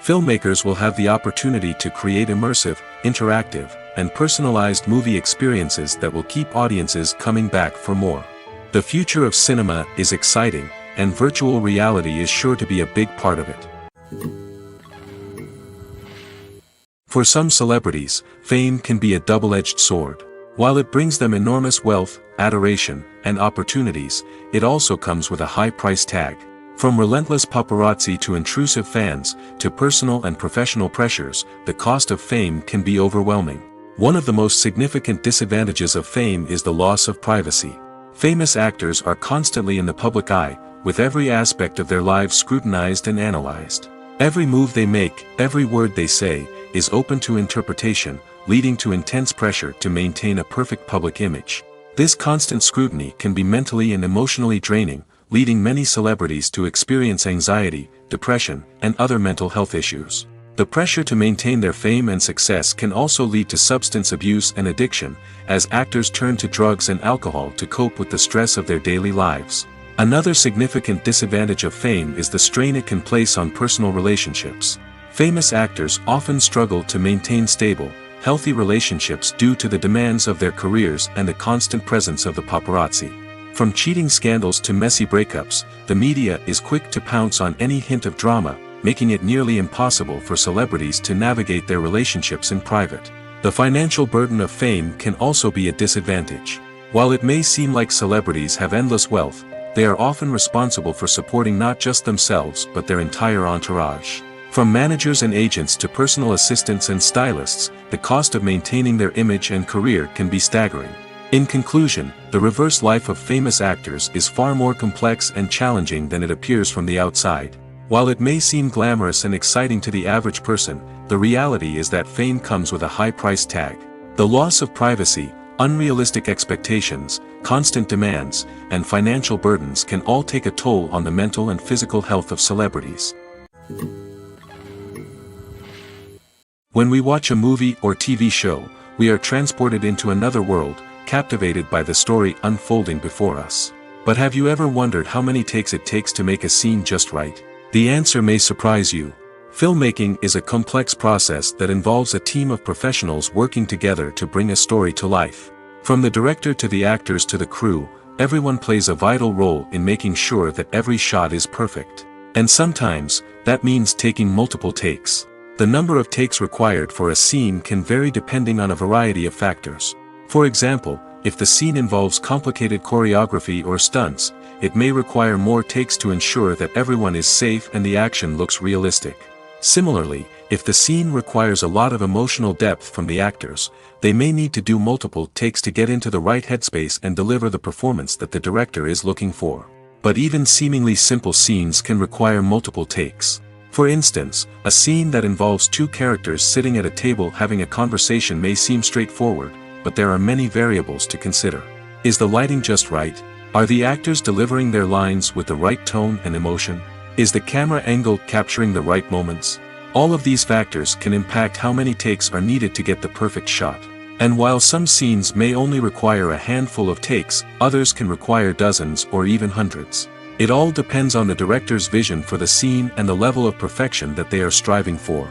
Filmmakers will have the opportunity to create immersive, interactive, and personalized movie experiences that will keep audiences coming back for more. The future of cinema is exciting, and virtual reality is sure to be a big part of it. For some celebrities, fame can be a double-edged sword. While it brings them enormous wealth, adoration, and opportunities, it also comes with a high price tag. From relentless paparazzi to intrusive fans, to personal and professional pressures, the cost of fame can be overwhelming. One of the most significant disadvantages of fame is the loss of privacy. Famous actors are constantly in the public eye, with every aspect of their lives scrutinized and analyzed. Every move they make, every word they say, is open to interpretation, leading to intense pressure to maintain a perfect public image. This constant scrutiny can be mentally and emotionally draining, leading many celebrities to experience anxiety, depression, and other mental health issues. The pressure to maintain their fame and success can also lead to substance abuse and addiction, as actors turn to drugs and alcohol to cope with the stress of their daily lives. Another significant disadvantage of fame is the strain it can place on personal relationships. Famous actors often struggle to maintain stable, healthy relationships due to the demands of their careers and the constant presence of the paparazzi. From cheating scandals to messy breakups, the media is quick to pounce on any hint of drama, making it nearly impossible for celebrities to navigate their relationships in private. The financial burden of fame can also be a disadvantage. While it may seem like celebrities have endless wealth, they are often responsible for supporting not just themselves but their entire entourage. From managers and agents to personal assistants and stylists, the cost of maintaining their image and career can be staggering. In conclusion, the reverse life of famous actors is far more complex and challenging than it appears from the outside. While it may seem glamorous and exciting to the average person, the reality is that fame comes with a high price tag. The loss of privacy, unrealistic expectations, constant demands, and financial burdens can all take a toll on the mental and physical health of celebrities. When we watch a movie or TV show, we are transported into another world, captivated by the story unfolding before us. But have you ever wondered how many takes it takes to make a scene just right? The answer may surprise you. Filmmaking is a complex process that involves a team of professionals working together to bring a story to life. From the director to the actors to the crew, everyone plays a vital role in making sure that every shot is perfect. And sometimes, that means taking multiple takes. The number of takes required for a scene can vary depending on a variety of factors. For example, if the scene involves complicated choreography or stunts, it may require more takes to ensure that everyone is safe and the action looks realistic. Similarly, if the scene requires a lot of emotional depth from the actors, they may need to do multiple takes to get into the right headspace and deliver the performance that the director is looking for. But even seemingly simple scenes can require multiple takes. For instance, a scene that involves two characters sitting at a table having a conversation may seem straightforward, but there are many variables to consider. Is the lighting just right? Are the actors delivering their lines with the right tone and emotion? Is the camera angle capturing the right moments? All of these factors can impact how many takes are needed to get the perfect shot. And while some scenes may only require a handful of takes, others can require dozens or even hundreds. It all depends on the director's vision for the scene and the level of perfection that they are striving for.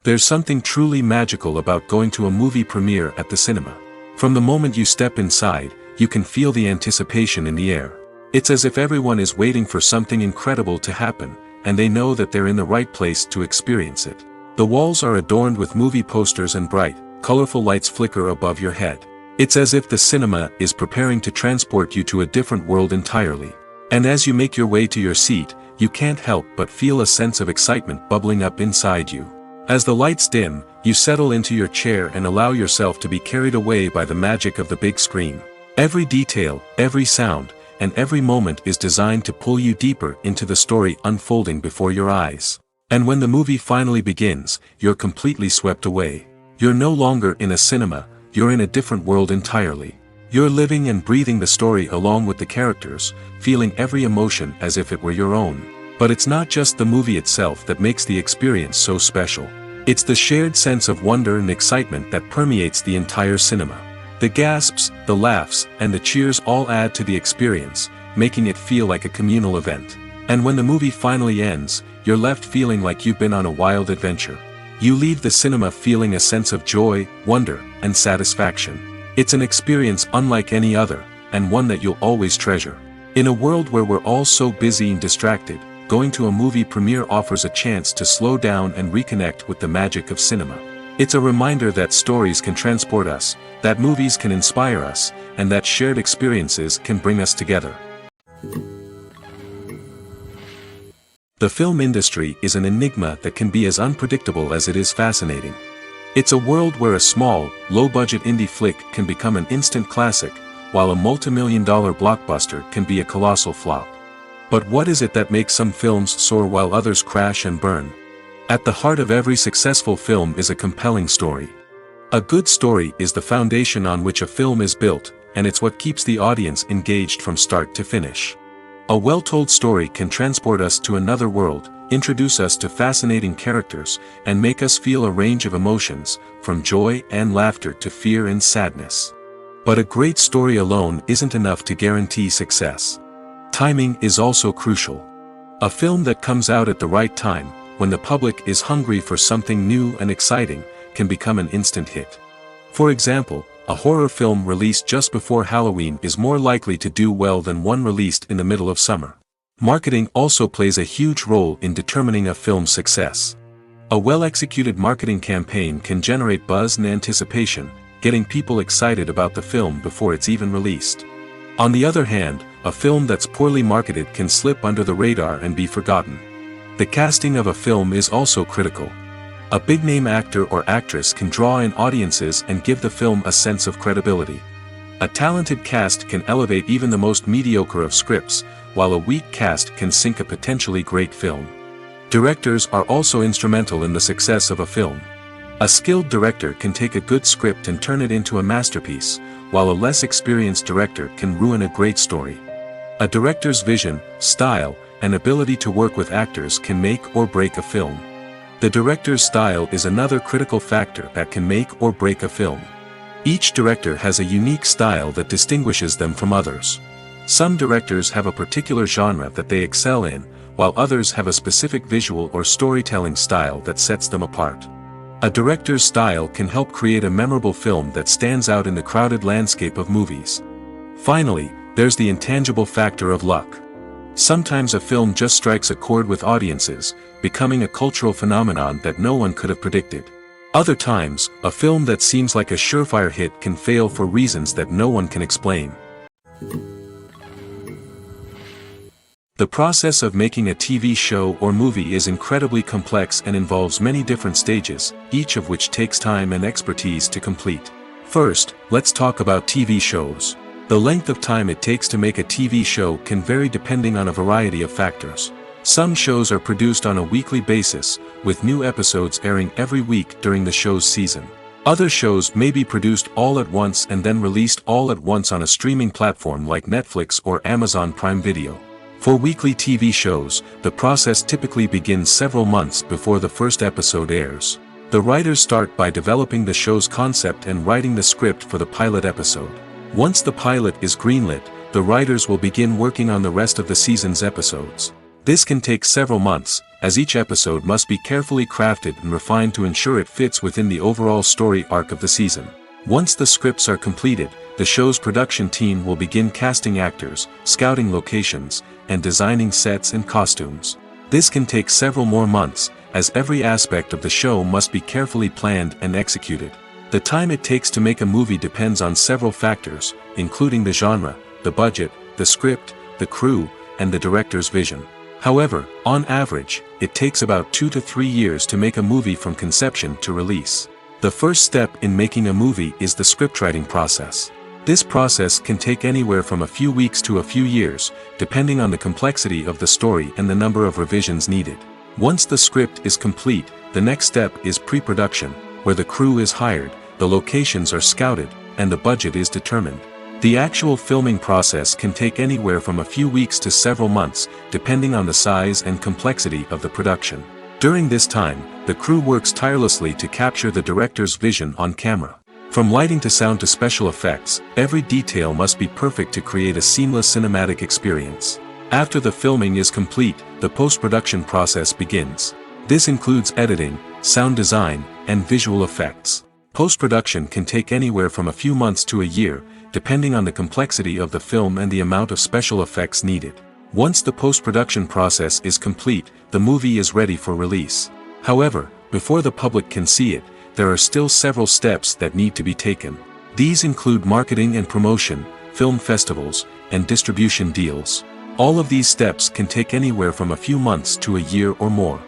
There's something truly magical about going to a movie premiere at the cinema. From the moment you step inside, you can feel the anticipation in the air. It's as if everyone is waiting for something incredible to happen, and they know that they're in the right place to experience it. The walls are adorned with movie posters and bright, colorful lights flicker above your head. It's as if the cinema is preparing to transport you to a different world entirely. And as you make your way to your seat, you can't help but feel a sense of excitement bubbling up inside you. As the lights dim, you settle into your chair and allow yourself to be carried away by the magic of the big screen. Every detail, every sound, and every moment is designed to pull you deeper into the story unfolding before your eyes. And when the movie finally begins, you're completely swept away. You're no longer in a cinema, you're in a different world entirely. You're living and breathing the story along with the characters, feeling every emotion as if it were your own. But it's not just the movie itself that makes the experience so special. It's the shared sense of wonder and excitement that permeates the entire cinema. The gasps, the laughs, and the cheers all add to the experience, making it feel like a communal event. And when the movie finally ends, you're left feeling like you've been on a wild adventure. You leave the cinema feeling a sense of joy, wonder, and satisfaction. It's an experience unlike any other, and one that you'll always treasure. In a world where we're all so busy and distracted, going to a movie premiere offers a chance to slow down and reconnect with the magic of cinema. It's a reminder that stories can transport us, that movies can inspire us, and that shared experiences can bring us together. The film industry is an enigma that can be as unpredictable as it is fascinating. It's a world where a small, low-budget indie flick can become an instant classic, while a multi-million-dollar blockbuster can be a colossal flop. But what is it that makes some films soar while others crash and burn? At the heart of every successful film is a compelling story. A good story is the foundation on which a film is built, and it's what keeps the audience engaged from start to finish. A well-told story can transport us to another world, introduce us to fascinating characters, and make us feel a range of emotions, from joy and laughter to fear and sadness. But a great story alone isn't enough to guarantee success. Timing is also crucial. A film that comes out at the right time, when the public is hungry for something new and exciting, can become an instant hit. For example, a horror film released just before Halloween is more likely to do well than one released in the middle of summer. Marketing also plays a huge role in determining a film's success. A well-executed marketing campaign can generate buzz and anticipation, getting people excited about the film before it's even released. On the other hand, a film that's poorly marketed can slip under the radar and be forgotten. The casting of a film is also critical. A big-name actor or actress can draw in audiences and give the film a sense of credibility. A talented cast can elevate even the most mediocre of scripts, while a weak cast can sink a potentially great film. Directors are also instrumental in the success of a film. A skilled director can take a good script and turn it into a masterpiece, while a less experienced director can ruin a great story. A director's vision, style, and ability to work with actors can make or break a film. The director's style is another critical factor that can make or break a film. Each director has a unique style that distinguishes them from others. Some directors have a particular genre that they excel in, while others have a specific visual or storytelling style that sets them apart. A director's style can help create a memorable film that stands out in the crowded landscape of movies. Finally, there's the intangible factor of luck. Sometimes a film just strikes a chord with audiences, becoming a cultural phenomenon that no one could have predicted. Other times, a film that seems like a surefire hit can fail for reasons that no one can explain. The process of making a TV show or movie is incredibly complex and involves many different stages, each of which takes time and expertise to complete. First, let's talk about TV shows. The length of time it takes to make a TV show can vary depending on a variety of factors. Some shows are produced on a weekly basis, with new episodes airing every week during the show's season. Other shows may be produced all at once and then released all at once on a streaming platform like Netflix or Amazon Prime Video. For weekly TV shows, the process typically begins several months before the first episode airs. The writers start by developing the show's concept and writing the script for the pilot episode. Once the pilot is greenlit, the writers will begin working on the rest of the season's episodes. This can take several months, as each episode must be carefully crafted and refined to ensure it fits within the overall story arc of the season. Once the scripts are completed, the show's production team will begin casting actors, scouting locations, and designing sets and costumes. This can take several more months, as every aspect of the show must be carefully planned and executed. The time it takes to make a movie depends on several factors, including the genre, the budget, the script, the crew, and the director's vision. However, on average, it takes about 2 to 3 years to make a movie from conception to release. The first step in making a movie is the scriptwriting process. This process can take anywhere from a few weeks to a few years, depending on the complexity of the story and the number of revisions needed. Once the script is complete, the next step is pre-production, where the crew is hired, the locations are scouted, and the budget is determined. The actual filming process can take anywhere from a few weeks to several months, depending on the size and complexity of the production. During this time, the crew works tirelessly to capture the director's vision on camera. From lighting to sound to special effects, every detail must be perfect to create a seamless cinematic experience. After the filming is complete, the post-production process begins. This includes editing, sound design, and visual effects. Post-production can take anywhere from a few months to a year, depending on the complexity of the film and the amount of special effects needed. Once the post-production process is complete, the movie is ready for release. However, before the public can see it, there are still several steps that need to be taken. These include marketing and promotion, film festivals, and distribution deals. All of these steps can take anywhere from a few months to a year or more.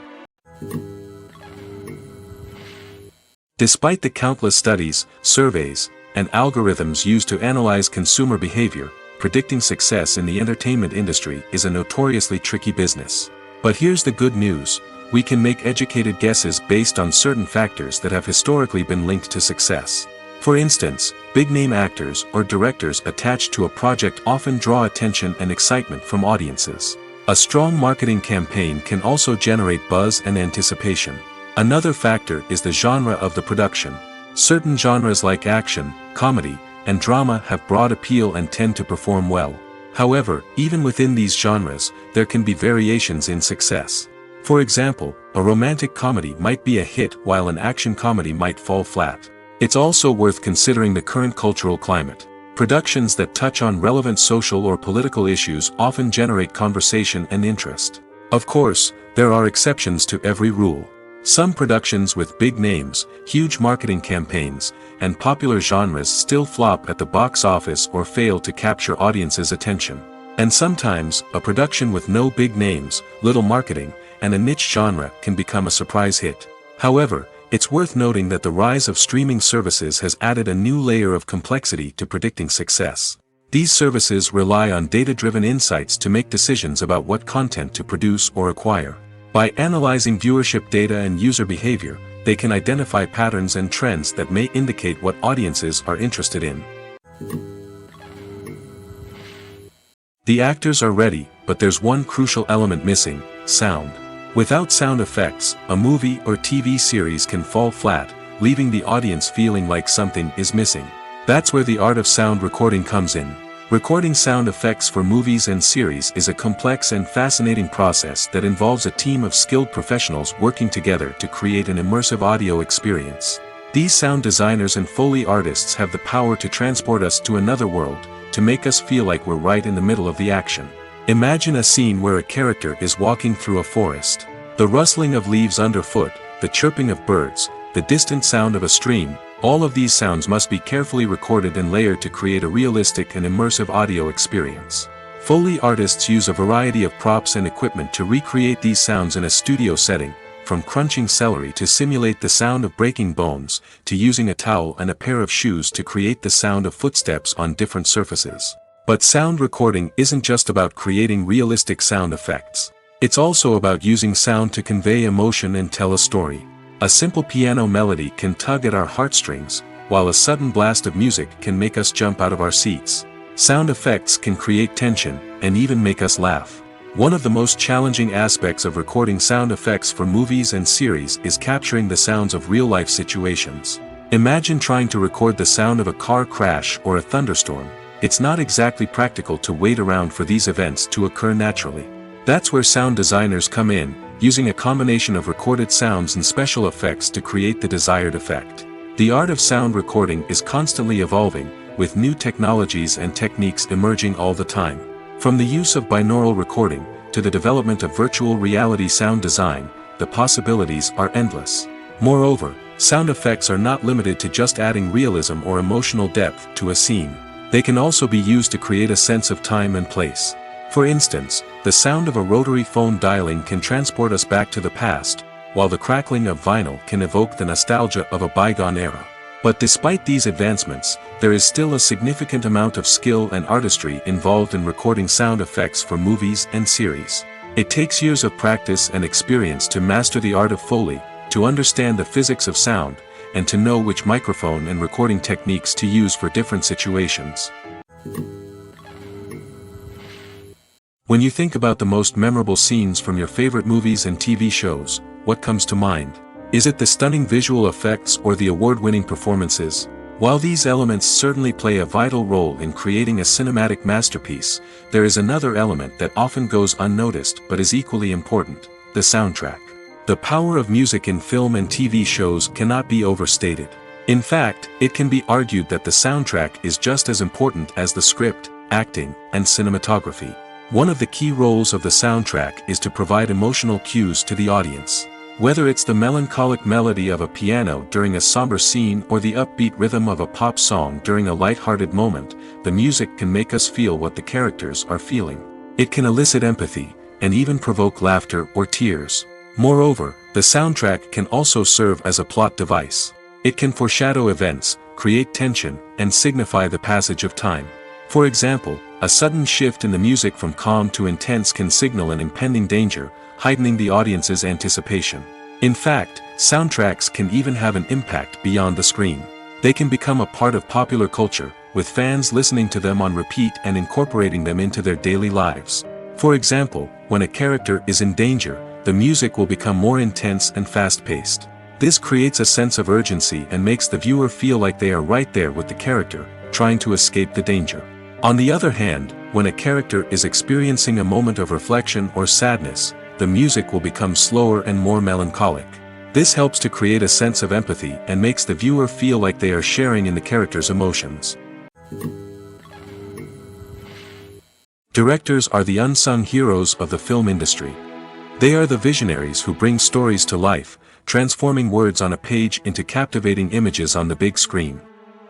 Despite the countless studies, surveys, and algorithms used to analyze consumer behavior, predicting success in the entertainment industry is a notoriously tricky business. But here's the good news: we can make educated guesses based on certain factors that have historically been linked to success. For instance, big-name actors or directors attached to a project often draw attention and excitement from audiences. A strong marketing campaign can also generate buzz and anticipation. Another factor is the genre of the production. Certain genres like action, comedy, and drama have broad appeal and tend to perform well. However, even within these genres, there can be variations in success. For example, a romantic comedy might be a hit while an action comedy might fall flat. It's also worth considering the current cultural climate. Productions that touch on relevant social or political issues often generate conversation and interest. Of course, there are exceptions to every rule. Some productions with big names, huge marketing campaigns, and popular genres still flop at the box office or fail to capture audiences' attention. And sometimes, a production with no big names, little marketing, and a niche genre can become a surprise hit. However, it's worth noting that the rise of streaming services has added a new layer of complexity to predicting success. These services rely on data-driven insights to make decisions about what content to produce or acquire. By analyzing viewership data and user behavior, they can identify patterns and trends that may indicate what audiences are interested in. The actors are ready, but there's one crucial element missing: sound. Without sound effects, a movie or TV series can fall flat, leaving the audience feeling like something is missing. That's where the art of sound recording comes in. Recording sound effects for movies and series is a complex and fascinating process that involves a team of skilled professionals working together to create an immersive audio experience. These sound designers and Foley artists have the power to transport us to another world, to make us feel like we're right in the middle of the action. Imagine a scene where a character is walking through a forest. The rustling of leaves underfoot, the chirping of birds, the distant sound of a stream, all of these sounds must be carefully recorded and layered to create a realistic and immersive audio experience. Foley artists use a variety of props and equipment to recreate these sounds in a studio setting, from crunching celery to simulate the sound of breaking bones, to using a towel and a pair of shoes to create the sound of footsteps on different surfaces. But sound recording isn't just about creating realistic sound effects. It's also about using sound to convey emotion and tell a story. A simple piano melody can tug at our heartstrings, while a sudden blast of music can make us jump out of our seats. Sound effects can create tension, and even make us laugh. One of the most challenging aspects of recording sound effects for movies and series is capturing the sounds of real-life situations. Imagine trying to record the sound of a car crash or a thunderstorm. It's not exactly practical to wait around for these events to occur naturally. That's where sound designers come in, using a combination of recorded sounds and special effects to create the desired effect. The art of sound recording is constantly evolving, with new technologies and techniques emerging all the time. From the use of binaural recording, to the development of virtual reality sound design, the possibilities are endless. Moreover, sound effects are not limited to just adding realism or emotional depth to a scene. They can also be used to create a sense of time and place. For instance, the sound of a rotary phone dialing can transport us back to the past, while the crackling of vinyl can evoke the nostalgia of a bygone era. But despite these advancements, there is still a significant amount of skill and artistry involved in recording sound effects for movies and series. It takes years of practice and experience to master the art of Foley, to understand the physics of sound, and to know which microphone and recording techniques to use for different situations. When you think about the most memorable scenes from your favorite movies and TV shows, what comes to mind? Is it the stunning visual effects or the award-winning performances? While these elements certainly play a vital role in creating a cinematic masterpiece, there is another element that often goes unnoticed but is equally important: the soundtrack. The power of music in film and TV shows cannot be overstated. In fact, it can be argued that the soundtrack is just as important as the script, acting, and cinematography. One of the key roles of the soundtrack is to provide emotional cues to the audience. Whether it's the melancholic melody of a piano during a somber scene or the upbeat rhythm of a pop song during a light-hearted moment, the music can make us feel what the characters are feeling. It can elicit empathy, and even provoke laughter or tears. Moreover, the soundtrack can also serve as a plot device. It can foreshadow events, create tension, and signify the passage of time. For example, a sudden shift in the music from calm to intense can signal an impending danger, heightening the audience's anticipation. In fact, soundtracks can even have an impact beyond the screen. They can become a part of popular culture, with fans listening to them on repeat and incorporating them into their daily lives. For example, when a character is in danger, the music will become more intense and fast-paced. This creates a sense of urgency and makes the viewer feel like they are right there with the character, trying to escape the danger. On the other hand, when a character is experiencing a moment of reflection or sadness, the music will become slower and more melancholic. This helps to create a sense of empathy and makes the viewer feel like they are sharing in the character's emotions. Directors are the unsung heroes of the film industry. They are the visionaries who bring stories to life, transforming words on a page into captivating images on the big screen.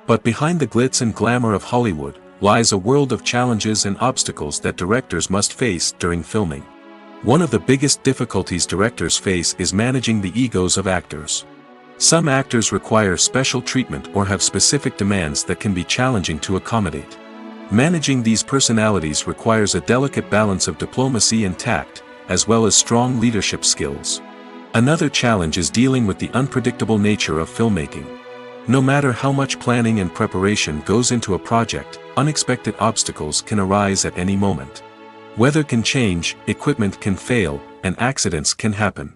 But behind the glitz and glamour of Hollywood lies a world of challenges and obstacles that directors must face during filming. One of the biggest difficulties directors face is managing the egos of actors. Some actors require special treatment or have specific demands that can be challenging to accommodate. Managing these personalities requires a delicate balance of diplomacy and tact, as well as strong leadership skills. Another challenge is dealing with the unpredictable nature of filmmaking. No matter how much planning and preparation goes into a project, unexpected obstacles can arise at any moment. Weather can change, equipment can fail, and accidents can happen.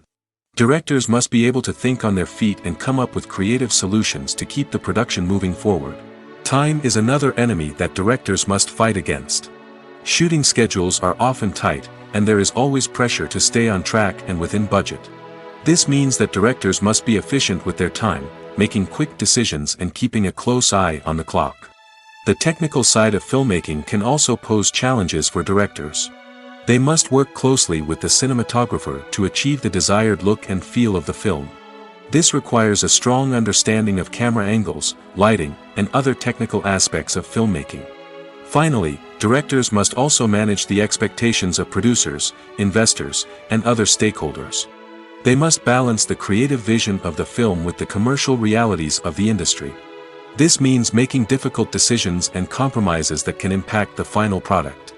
Directors must be able to think on their feet and come up with creative solutions to keep the production moving forward. Time is another enemy that directors must fight against. Shooting schedules are often tight, and there is always pressure to stay on track and within budget. This means that directors must be efficient with their time, making quick decisions and keeping a close eye on the clock. The technical side of filmmaking can also pose challenges for directors. They must work closely with the cinematographer to achieve the desired look and feel of the film. This requires a strong understanding of camera angles, lighting, and other technical aspects of filmmaking. Finally, directors must also manage the expectations of producers, investors, and other stakeholders. They must balance the creative vision of the film with the commercial realities of the industry. This means making difficult decisions and compromises that can impact the final product.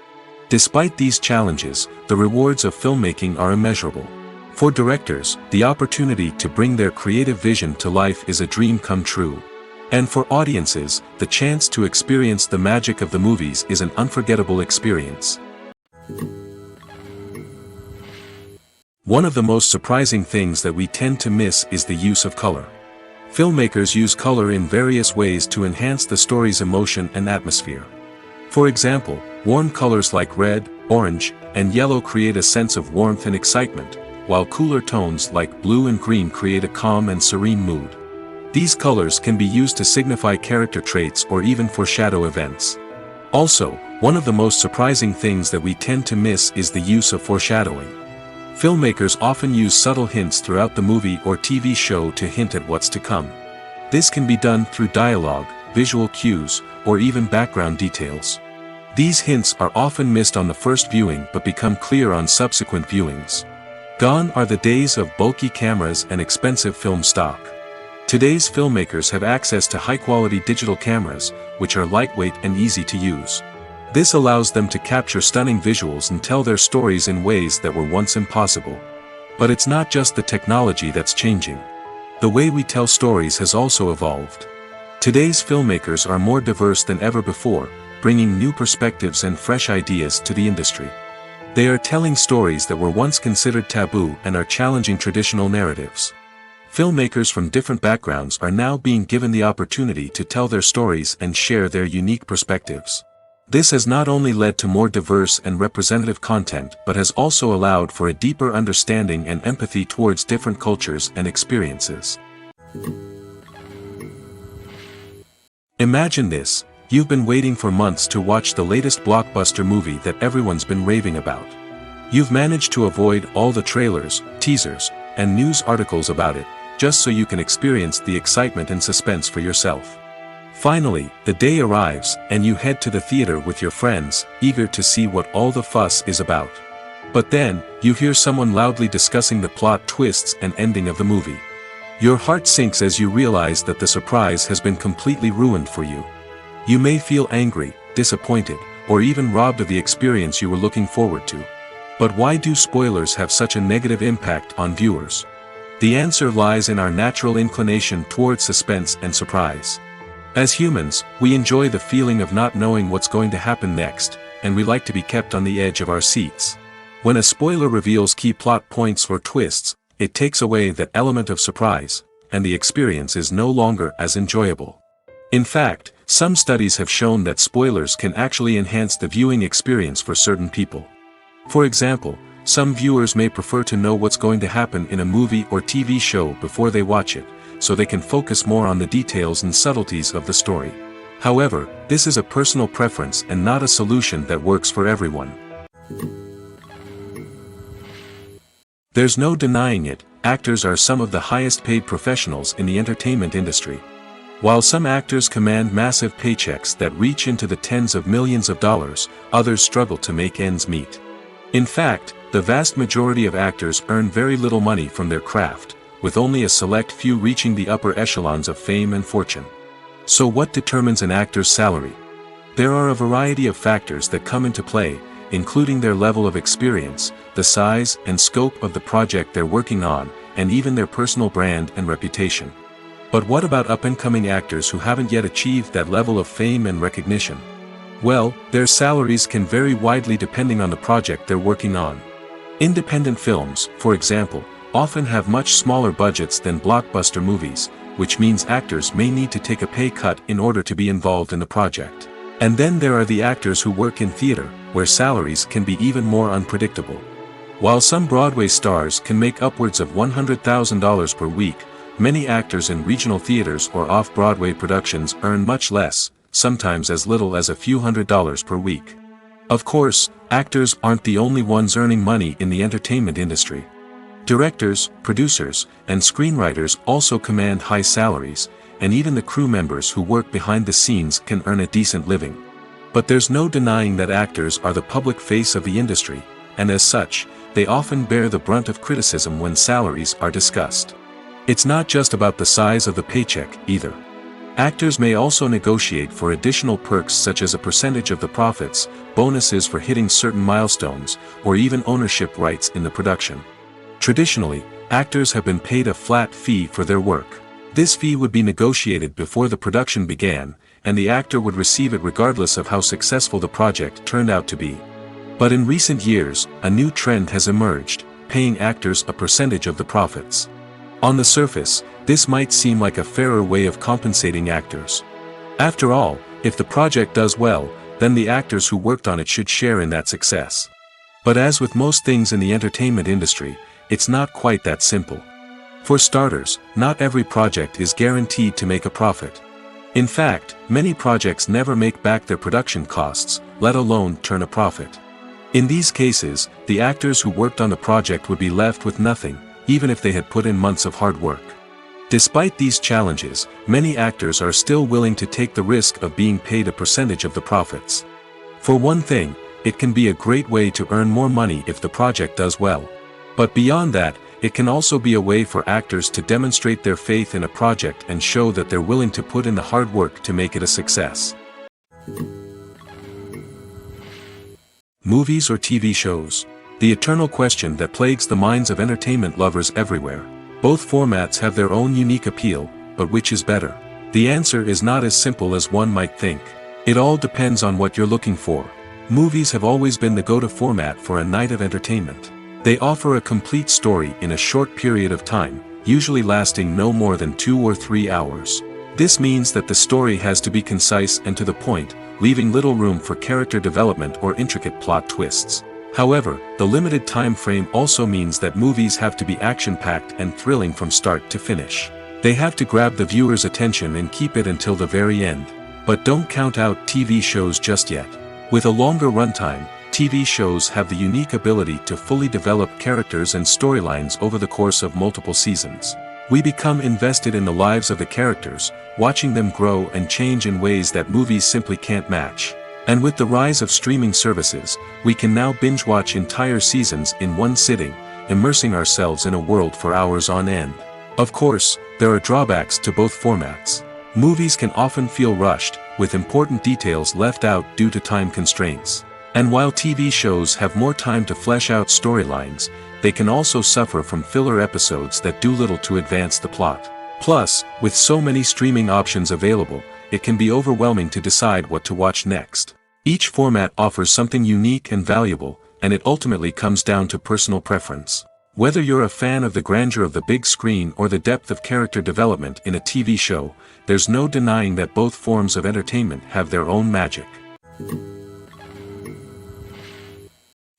Despite these challenges, the rewards of filmmaking are immeasurable. For directors, the opportunity to bring their creative vision to life is a dream come true. And for audiences, the chance to experience the magic of the movies is an unforgettable experience. One of the most surprising things that we tend to miss is the use of color. Filmmakers use color in various ways to enhance the story's emotion and atmosphere. For example, warm colors like red, orange, and yellow create a sense of warmth and excitement, while cooler tones like blue and green create a calm and serene mood. These colors can be used to signify character traits or even foreshadow events. Also, one of the most surprising things that we tend to miss is the use of foreshadowing. Filmmakers often use subtle hints throughout the movie or TV show to hint at what's to come. This can be done through dialogue, visual cues, or even background details. These hints are often missed on the first viewing but become clear on subsequent viewings. Gone are the days of bulky cameras and expensive film stock. Today's filmmakers have access to high-quality digital cameras, which are lightweight and easy to use. This allows them to capture stunning visuals and tell their stories in ways that were once impossible. But it's not just the technology that's changing. The way we tell stories has also evolved. Today's filmmakers are more diverse than ever before, bringing new perspectives and fresh ideas to the industry. They are telling stories that were once considered taboo and are challenging traditional narratives. Filmmakers from different backgrounds are now being given the opportunity to tell their stories and share their unique perspectives. This has not only led to more diverse and representative content but has also allowed for a deeper understanding and empathy towards different cultures and experiences. Imagine this: you've been waiting for months to watch the latest blockbuster movie that everyone's been raving about. You've managed to avoid all the trailers, teasers, and news articles about it, just so you can experience the excitement and suspense for yourself. Finally, the day arrives, and you head to the theater with your friends, eager to see what all the fuss is about. But then, you hear someone loudly discussing the plot twists and ending of the movie. Your heart sinks as you realize that the surprise has been completely ruined for you. You may feel angry, disappointed, or even robbed of the experience you were looking forward to. But why do spoilers have such a negative impact on viewers? The answer lies in our natural inclination towards suspense and surprise. As humans, we enjoy the feeling of not knowing what's going to happen next, and we like to be kept on the edge of our seats. When a spoiler reveals key plot points or twists, it takes away that element of surprise, and the experience is no longer as enjoyable. In fact, some studies have shown that spoilers can actually enhance the viewing experience for certain people. For example, some viewers may prefer to know what's going to happen in a movie or TV show before they watch it, so they can focus more on the details and subtleties of the story. However, this is a personal preference and not a solution that works for everyone. There's no denying it, actors are some of the highest paid professionals in the entertainment industry. While some actors command massive paychecks that reach into the tens of millions of dollars, others struggle to make ends meet. In fact, the vast majority of actors earn very little money from their craft, with only a select few reaching the upper echelons of fame and fortune. So what determines an actor's salary? There are a variety of factors that come into play, including their level of experience, the size and scope of the project they're working on, and even their personal brand and reputation. But what about up-and-coming actors who haven't yet achieved that level of fame and recognition? Well, their salaries can vary widely depending on the project they're working on. Independent films, for example, often have much smaller budgets than blockbuster movies, which means actors may need to take a pay cut in order to be involved in the project. And then there are the actors who work in theater, where salaries can be even more unpredictable. While some Broadway stars can make upwards of $100,000 per week, many actors in regional theaters or off-Broadway productions earn much less, sometimes as little as a few $100s per week. Of course, actors aren't the only ones earning money in the entertainment industry. Directors, producers, and screenwriters also command high salaries, and even the crew members who work behind the scenes can earn a decent living. But there's no denying that actors are the public face of the industry, and as such, they often bear the brunt of criticism when salaries are discussed. It's not just about the size of the paycheck, either. Actors may also negotiate for additional perks such as a percentage of the profits, bonuses for hitting certain milestones, or even ownership rights in the production. Traditionally, actors have been paid a flat fee for their work. This fee would be negotiated before the production began, and the actor would receive it regardless of how successful the project turned out to be. But in recent years, a new trend has emerged, paying actors a percentage of the profits. On the surface, this might seem like a fairer way of compensating actors. After all, if the project does well, then the actors who worked on it should share in that success. But as with most things in the entertainment industry, it's not quite that simple. For starters, not every project is guaranteed to make a profit. In fact, many projects never make back their production costs, let alone turn a profit. In these cases, the actors who worked on the project would be left with nothing, even if they had put in months of hard work. Despite these challenges, many actors are still willing to take the risk of being paid a percentage of the profits. For one thing, it can be a great way to earn more money if the project does well. But beyond that, it can also be a way for actors to demonstrate their faith in a project and show that they're willing to put in the hard work to make it a success. Movies or TV shows? The eternal question that plagues the minds of entertainment lovers everywhere. Both formats have their own unique appeal, but which is better? The answer is not as simple as one might think. It all depends on what you're looking for. Movies have always been the go-to format for a night of entertainment. They offer a complete story in a short period of time, usually lasting no more than 2 or 3 hours. This means that the story has to be concise and to the point, leaving little room for character development or intricate plot twists. However, the limited time frame also means that movies have to be action-packed and thrilling from start to finish. They have to grab the viewer's attention and keep it until the very end. But don't count out TV shows just yet. With a longer runtime, TV shows have the unique ability to fully develop characters and storylines over the course of multiple seasons. We become invested in the lives of the characters, watching them grow and change in ways that movies simply can't match. And with the rise of streaming services, we can now binge-watch entire seasons in one sitting, immersing ourselves in a world for hours on end. Of course, there are drawbacks to both formats. Movies can often feel rushed, with important details left out due to time constraints. And while TV shows have more time to flesh out storylines, they can also suffer from filler episodes that do little to advance the plot. Plus, with so many streaming options available, it can be overwhelming to decide what to watch next. Each format offers something unique and valuable, and it ultimately comes down to personal preference. Whether you're a fan of the grandeur of the big screen or the depth of character development in a TV show, there's no denying that both forms of entertainment have their own magic.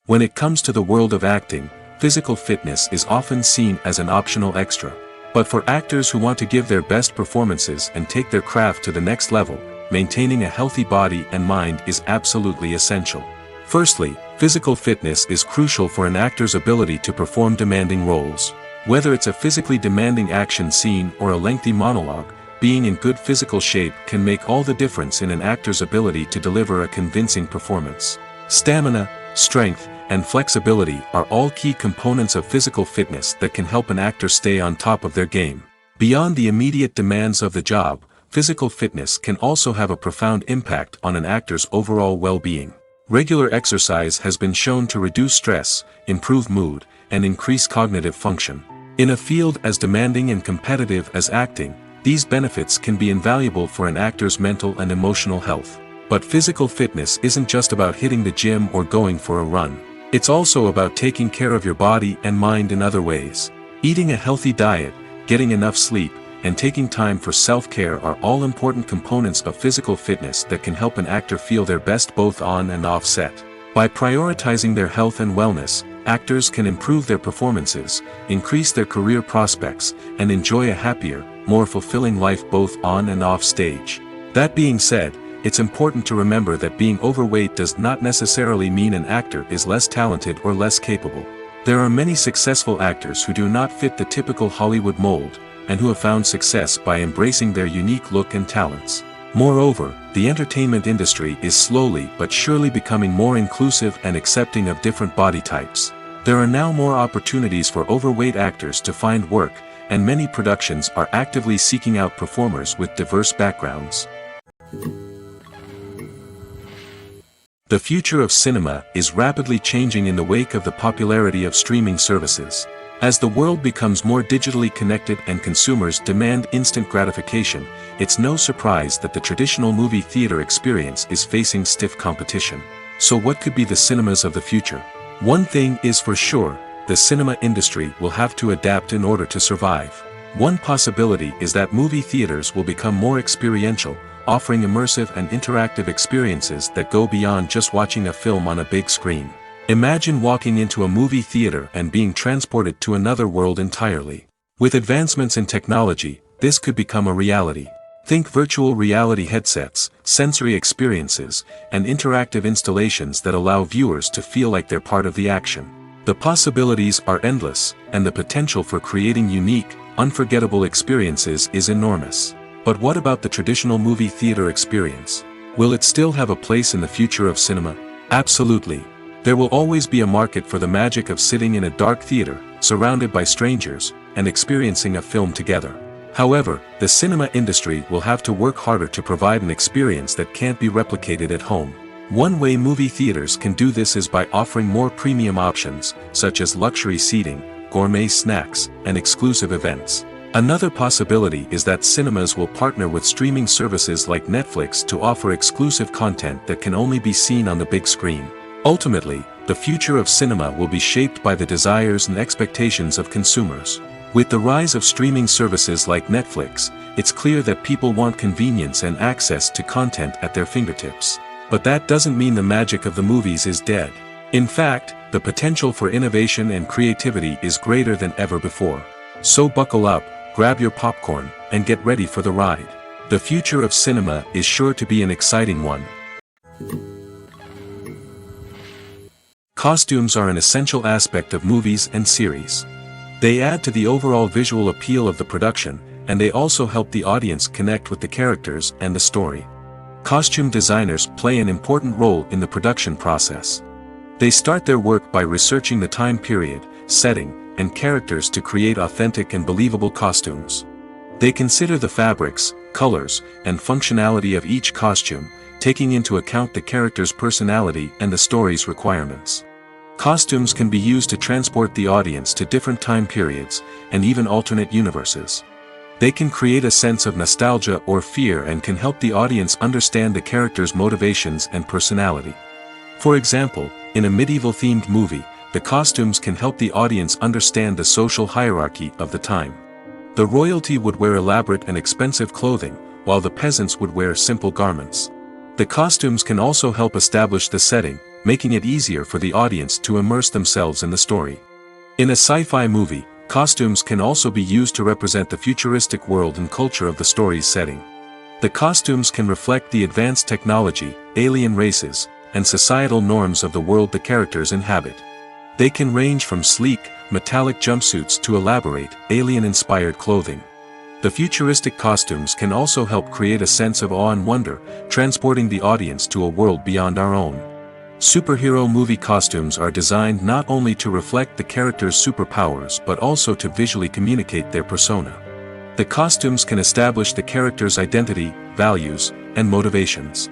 When it comes to the world of acting, physical fitness is often seen as an optional extra. But for actors who want to give their best performances and take their craft to the next level, maintaining a healthy body and mind is absolutely essential. Firstly, physical fitness is crucial for an actor's ability to perform demanding roles. Whether it's a physically demanding action scene or a lengthy monologue, being in good physical shape can make all the difference in an actor's ability to deliver a convincing performance. Stamina, strength, and flexibility are all key components of physical fitness that can help an actor stay on top of their game. Beyond the immediate demands of the job, physical fitness can also have a profound impact on an actor's overall well-being. Regular exercise has been shown to reduce stress, improve mood, and increase cognitive function. In a field as demanding and competitive as acting, these benefits can be invaluable for an actor's mental and emotional health. But physical fitness isn't just about hitting the gym or going for a run. It's also about taking care of your body and mind in other ways. Eating a healthy diet, getting enough sleep, and taking time for self-care are all important components of physical fitness that can help an actor feel their best both on and off set. By prioritizing their health and wellness, actors can improve their performances, increase their career prospects, and enjoy a happier, more fulfilling life both on and off stage. That being said, it's important to remember that being overweight does not necessarily mean an actor is less talented or less capable. There are many successful actors who do not fit the typical Hollywood mold, and who have found success by embracing their unique look and talents. Moreover, the entertainment industry is slowly but surely becoming more inclusive and accepting of different body types. There are now more opportunities for overweight actors to find work, and many productions are actively seeking out performers with diverse backgrounds. The future of cinema is rapidly changing in the wake of the popularity of streaming services. As the world becomes more digitally connected and consumers demand instant gratification, it's no surprise that the traditional movie theater experience is facing stiff competition. So what could be the cinemas of the future? One thing is for sure, the cinema industry will have to adapt in order to survive. One possibility is that movie theaters will become more experiential, offering immersive and interactive experiences that go beyond just watching a film on a big screen. Imagine walking into a movie theater and being transported to another world entirely. With advancements in technology, this could become a reality. Think virtual reality headsets, sensory experiences, and interactive installations that allow viewers to feel like they're part of the action. The possibilities are endless, and the potential for creating unique, unforgettable experiences is enormous. But what about the traditional movie theater experience? Will it still have a place in the future of cinema? Absolutely. There will always be a market for the magic of sitting in a dark theater, surrounded by strangers, and experiencing a film together. However, the cinema industry will have to work harder to provide an experience that can't be replicated at home. One way movie theaters can do this is by offering more premium options, such as luxury seating, gourmet snacks, and exclusive events. Another possibility is that cinemas will partner with streaming services like Netflix to offer exclusive content that can only be seen on the big screen. Ultimately, the future of cinema will be shaped by the desires and expectations of consumers. With the rise of streaming services like Netflix, it's clear that people want convenience and access to content at their fingertips. But that doesn't mean the magic of the movies is dead. In fact, the potential for innovation and creativity is greater than ever before. So buckle up, grab your popcorn, and get ready for the ride. The future of cinema is sure to be an exciting one. Costumes are an essential aspect of movies and series. They add to the overall visual appeal of the production, and they also help the audience connect with the characters and the story. Costume designers play an important role in the production process. They start their work by researching the time period, setting, and characters to create authentic and believable costumes. They consider the fabrics, colors, and functionality of each costume, taking into account the character's personality and the story's requirements. Costumes can be used to transport the audience to different time periods, and even alternate universes. They can create a sense of nostalgia or fear and can help the audience understand the character's motivations and personality. For example, in a medieval-themed movie, the costumes can help the audience understand the social hierarchy of the time. The royalty would wear elaborate and expensive clothing, while the peasants would wear simple garments. The costumes can also help establish the setting, making it easier for the audience to immerse themselves in the story. In a sci-fi movie, costumes can also be used to represent the futuristic world and culture of the story's setting. The costumes can reflect the advanced technology, alien races, and societal norms of the world the characters inhabit. They can range from sleek, metallic jumpsuits to elaborate, alien-inspired clothing. The futuristic costumes can also help create a sense of awe and wonder, transporting the audience to a world beyond our own. Superhero movie costumes are designed not only to reflect the character's superpowers but also to visually communicate their persona. The costumes can establish the character's identity, values, and motivations.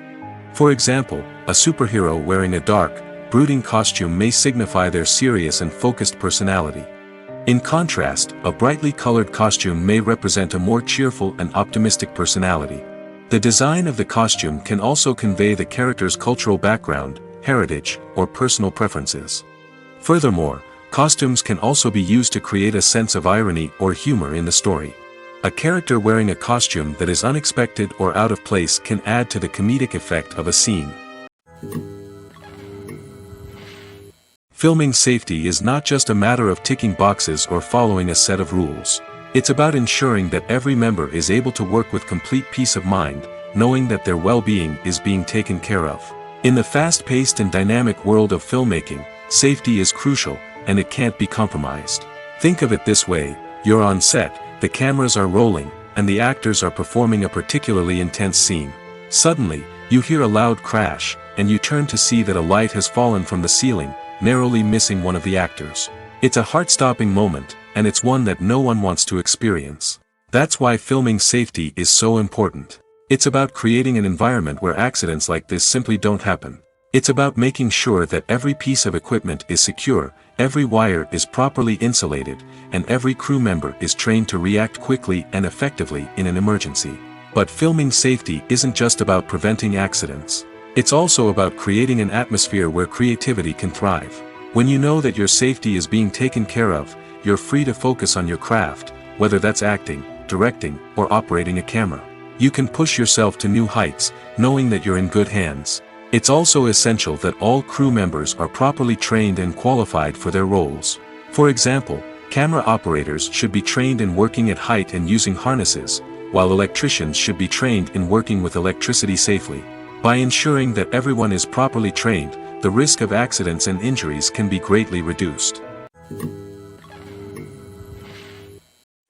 For example, a superhero wearing a dark, brooding costume may signify their serious and focused personality. In contrast, a brightly colored costume may represent a more cheerful and optimistic personality. The design of the costume can also convey the character's cultural background, heritage, or personal preferences. Furthermore, costumes can also be used to create a sense of irony or humor in the story. A character wearing a costume that is unexpected or out of place can add to the comedic effect of a scene. Filming safety is not just a matter of ticking boxes or following a set of rules. It's about ensuring that every member is able to work with complete peace of mind, knowing that their well-being is being taken care of. In the fast-paced and dynamic world of filmmaking, safety is crucial, and it can't be compromised. Think of it this way: you're on set, the cameras are rolling, and the actors are performing a particularly intense scene. Suddenly, you hear a loud crash, and you turn to see that a light has fallen from the ceiling, narrowly missing one of the actors. It's a heart-stopping moment, and it's one that no one wants to experience. That's why filming safety is so important. It's about creating an environment where accidents like this simply don't happen. It's about making sure that every piece of equipment is secure, every wire is properly insulated, and every crew member is trained to react quickly and effectively in an emergency. But filming safety isn't just about preventing accidents. It's also about creating an atmosphere where creativity can thrive. When you know that your safety is being taken care of, you're free to focus on your craft, whether that's acting, directing, or operating a camera. You can push yourself to new heights, knowing that you're in good hands. It's also essential that all crew members are properly trained and qualified for their roles. For example, camera operators should be trained in working at height and using harnesses, while electricians should be trained in working with electricity safely. By ensuring that everyone is properly trained, the risk of accidents and injuries can be greatly reduced.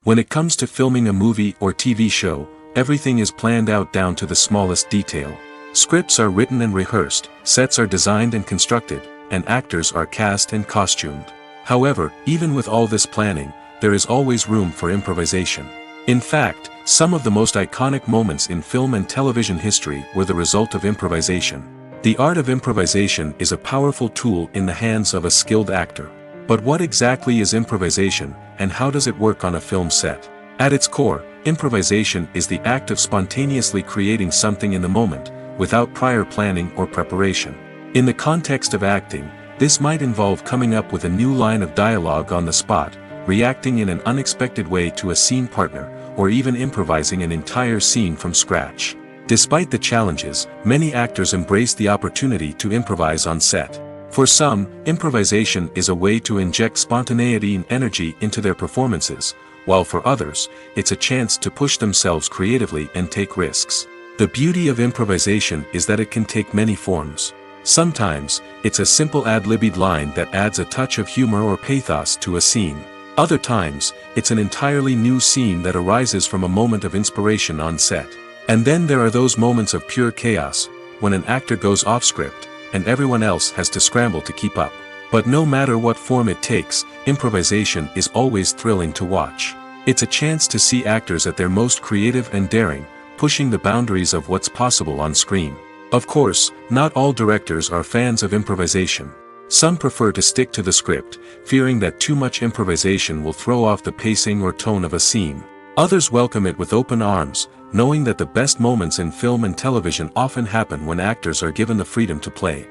When it comes to filming a movie or TV show, everything is planned out down to the smallest detail. Scripts are written and rehearsed, sets are designed and constructed, and actors are cast and costumed. However, even with all this planning, there is always room for improvisation. In fact, some of the most iconic moments in film and television history were the result of improvisation. The art of improvisation is a powerful tool in the hands of a skilled actor. But what exactly is improvisation, and how does it work on a film set? At its core, improvisation is the act of spontaneously creating something in the moment, without prior planning or preparation. In the context of acting, this might involve coming up with a new line of dialogue on the spot, reacting in an unexpected way to a scene partner, or even improvising an entire scene from scratch. Despite the challenges, many actors embrace the opportunity to improvise on set. For some, improvisation is a way to inject spontaneity and energy into their performances, while for others, it's a chance to push themselves creatively and take risks. The beauty of improvisation is that it can take many forms. Sometimes, it's a simple ad-libbed line that adds a touch of humor or pathos to a scene. Other times, it's an entirely new scene that arises from a moment of inspiration on set. And then there are those moments of pure chaos, when an actor goes off script, and everyone else has to scramble to keep up. But no matter what form it takes, improvisation is always thrilling to watch. It's a chance to see actors at their most creative and daring, pushing the boundaries of what's possible on screen. Of course, not all directors are fans of improvisation. Some prefer to stick to the script, fearing that too much improvisation will throw off the pacing or tone of a scene. Others welcome it with open arms, knowing that the best moments in film and television often happen when actors are given the freedom to play.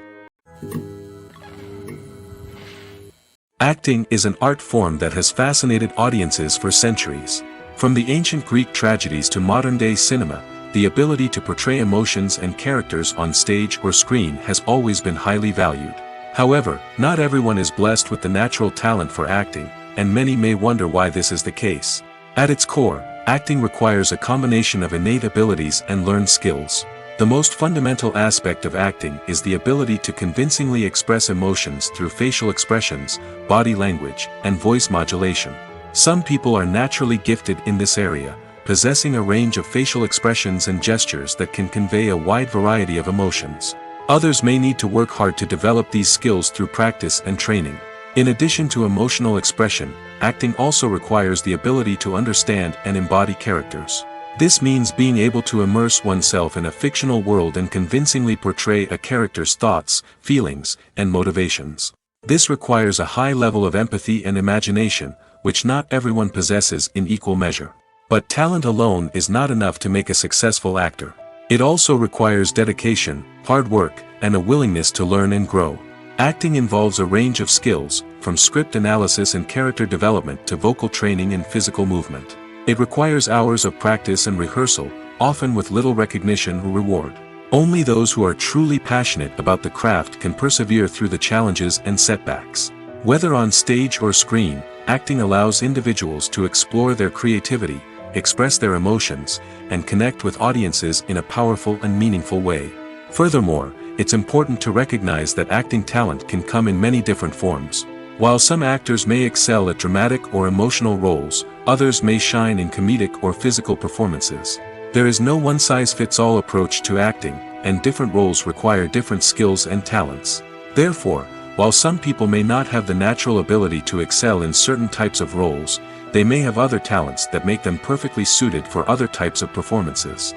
Acting is an art form that has fascinated audiences for centuries. From the ancient Greek tragedies to modern-day cinema, the ability to portray emotions and characters on stage or screen has always been highly valued. However, not everyone is blessed with the natural talent for acting, and many may wonder why this is the case. At its core, acting requires a combination of innate abilities and learned skills. The most fundamental aspect of acting is the ability to convincingly express emotions through facial expressions, body language, and voice modulation. Some people are naturally gifted in this area, possessing a range of facial expressions and gestures that can convey a wide variety of emotions. Others may need to work hard to develop these skills through practice and training. In addition to emotional expression, acting also requires the ability to understand and embody characters. This means being able to immerse oneself in a fictional world and convincingly portray a character's thoughts, feelings, and motivations. This requires a high level of empathy and imagination, which not everyone possesses in equal measure. But talent alone is not enough to make a successful actor. It also requires dedication, hard work, and a willingness to learn and grow. Acting involves a range of skills, from script analysis and character development to vocal training and physical movement. It requires hours of practice and rehearsal, often with little recognition or reward. Only those who are truly passionate about the craft can persevere through the challenges and setbacks. Whether on stage or screen, acting allows individuals to explore their creativity, express their emotions, and connect with audiences in a powerful and meaningful way. Furthermore, it's important to recognize that acting talent can come in many different forms. While some actors may excel at dramatic or emotional roles, others may shine in comedic or physical performances. There is no one-size-fits-all approach to acting, and different roles require different skills and talents. Therefore, while some people may not have the natural ability to excel in certain types of roles, they may have other talents that make them perfectly suited for other types of performances.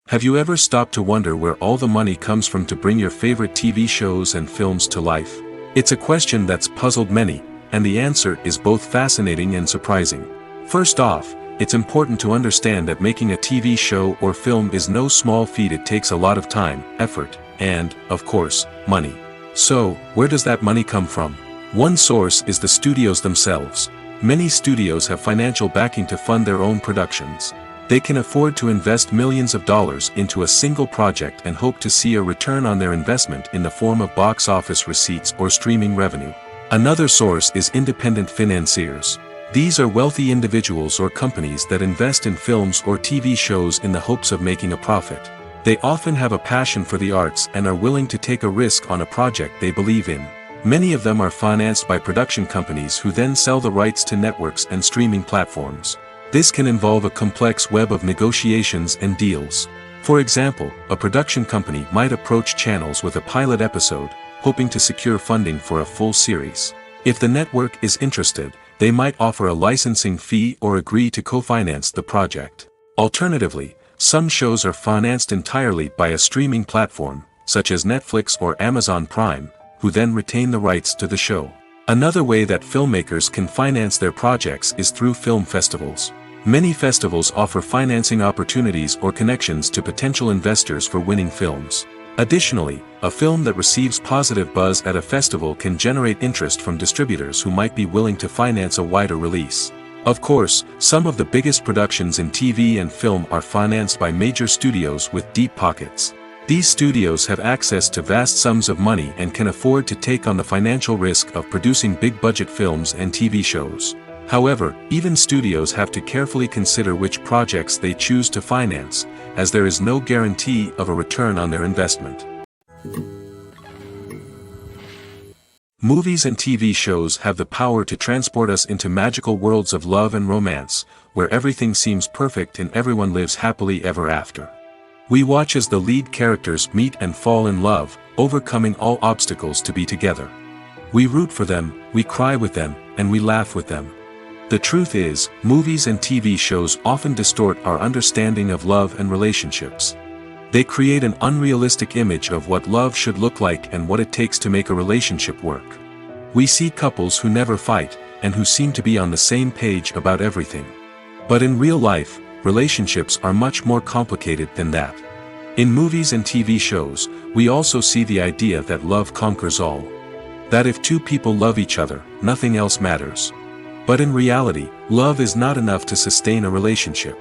Have you ever stopped to wonder where all the money comes from to bring your favorite TV shows and films to life? It's a question that's puzzled many, and the answer is both fascinating and surprising. First off, it's important to understand that making a TV show or film is no small feat. It takes a lot of time, effort, and, of course, money. So, where does that money come from? One source is the studios themselves. Many studios have financial backing to fund their own productions. They can afford to invest millions of dollars into a single project and hope to see a return on their investment in the form of box office receipts or streaming revenue. Another source is independent financiers. These are wealthy individuals or companies that invest in films or TV shows in the hopes of making a profit. They often have a passion for the arts and are willing to take a risk on a project they believe in. Many of them are financed by production companies who then sell the rights to networks and streaming platforms. This can involve a complex web of negotiations and deals. For example, a production company might approach channels with a pilot episode, hoping to secure funding for a full series. If the network is interested, they might offer a licensing fee or agree to co-finance the project. Alternatively, some shows are financed entirely by a streaming platform, such as Netflix or Amazon Prime, who then retain the rights to the show. Another way that filmmakers can finance their projects is through film festivals. Many festivals offer financing opportunities or connections to potential investors for winning films. Additionally, a film that receives positive buzz at a festival can generate interest from distributors who might be willing to finance a wider release. Of course, some of the biggest productions in TV and film are financed by major studios with deep pockets. These studios have access to vast sums of money and can afford to take on the financial risk of producing big-budget films and TV shows. However, even studios have to carefully consider which projects they choose to finance, as there is no guarantee of a return on their investment. Movies and TV shows have the power to transport us into magical worlds of love and romance, where everything seems perfect and everyone lives happily ever after. We watch as the lead characters meet and fall in love, overcoming all obstacles to be together. We root for them, we cry with them, and we laugh with them. The truth is, movies and TV shows often distort our understanding of love and relationships. They create an unrealistic image of what love should look like and what it takes to make a relationship work. We see couples who never fight, and who seem to be on the same page about everything. But in real life, relationships are much more complicated than that. In movies and TV shows, we also see the idea that love conquers all. That if two people love each other, nothing else matters. But in reality, love is not enough to sustain a relationship.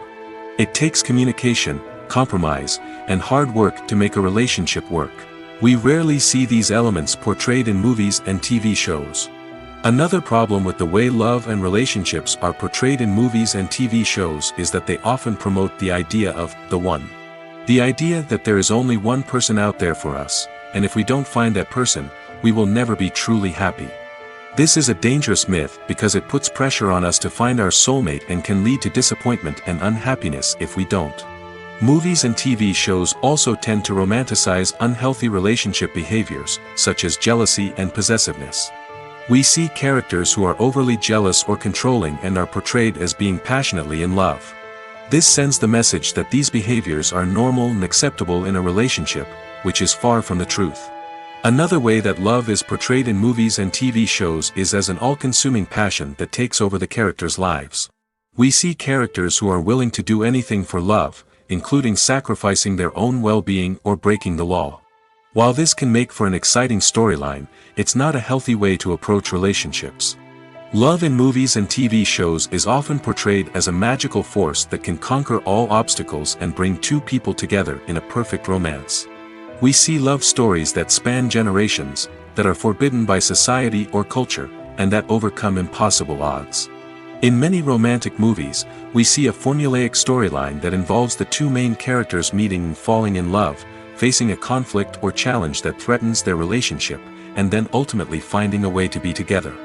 It takes communication, compromise, and hard work to make a relationship work. We rarely see these elements portrayed in movies and TV shows. Another problem with the way love and relationships are portrayed in movies and TV shows is that they often promote the idea of the one. The idea that there is only one person out there for us, and if we don't find that person, we will never be truly happy. This is a dangerous myth because it puts pressure on us to find our soulmate and can lead to disappointment and unhappiness if we don't. Movies and TV shows also tend to romanticize unhealthy relationship behaviors, such as jealousy and possessiveness. We see characters who are overly jealous or controlling and are portrayed as being passionately in love. This sends the message that these behaviors are normal and acceptable in a relationship, which is far from the truth. Another way that love is portrayed in movies and TV shows is as an all-consuming passion that takes over the characters' lives. We see characters who are willing to do anything for love, including sacrificing their own well-being or breaking the law. While this can make for an exciting storyline, it's not a healthy way to approach relationships. Love in movies and TV shows is often portrayed as a magical force that can conquer all obstacles and bring two people together in a perfect romance. We see love stories that span generations, that are forbidden by society or culture, and that overcome impossible odds. In many romantic movies, we see a formulaic storyline that involves the two main characters meeting and falling in love, facing a conflict or challenge that threatens their relationship, and then ultimately finding a way to be together.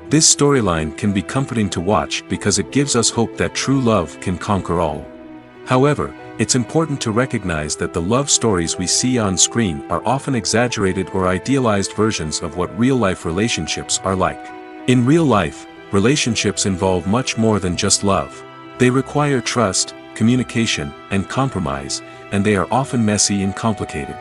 This storyline can be comforting to watch because it gives us hope that true love can conquer all. However, it's important to recognize that the love stories we see on screen are often exaggerated or idealized versions of what real-life relationships are like. In real life, relationships involve much more than just love. They require trust, communication, and compromise, and they are often messy and complicated.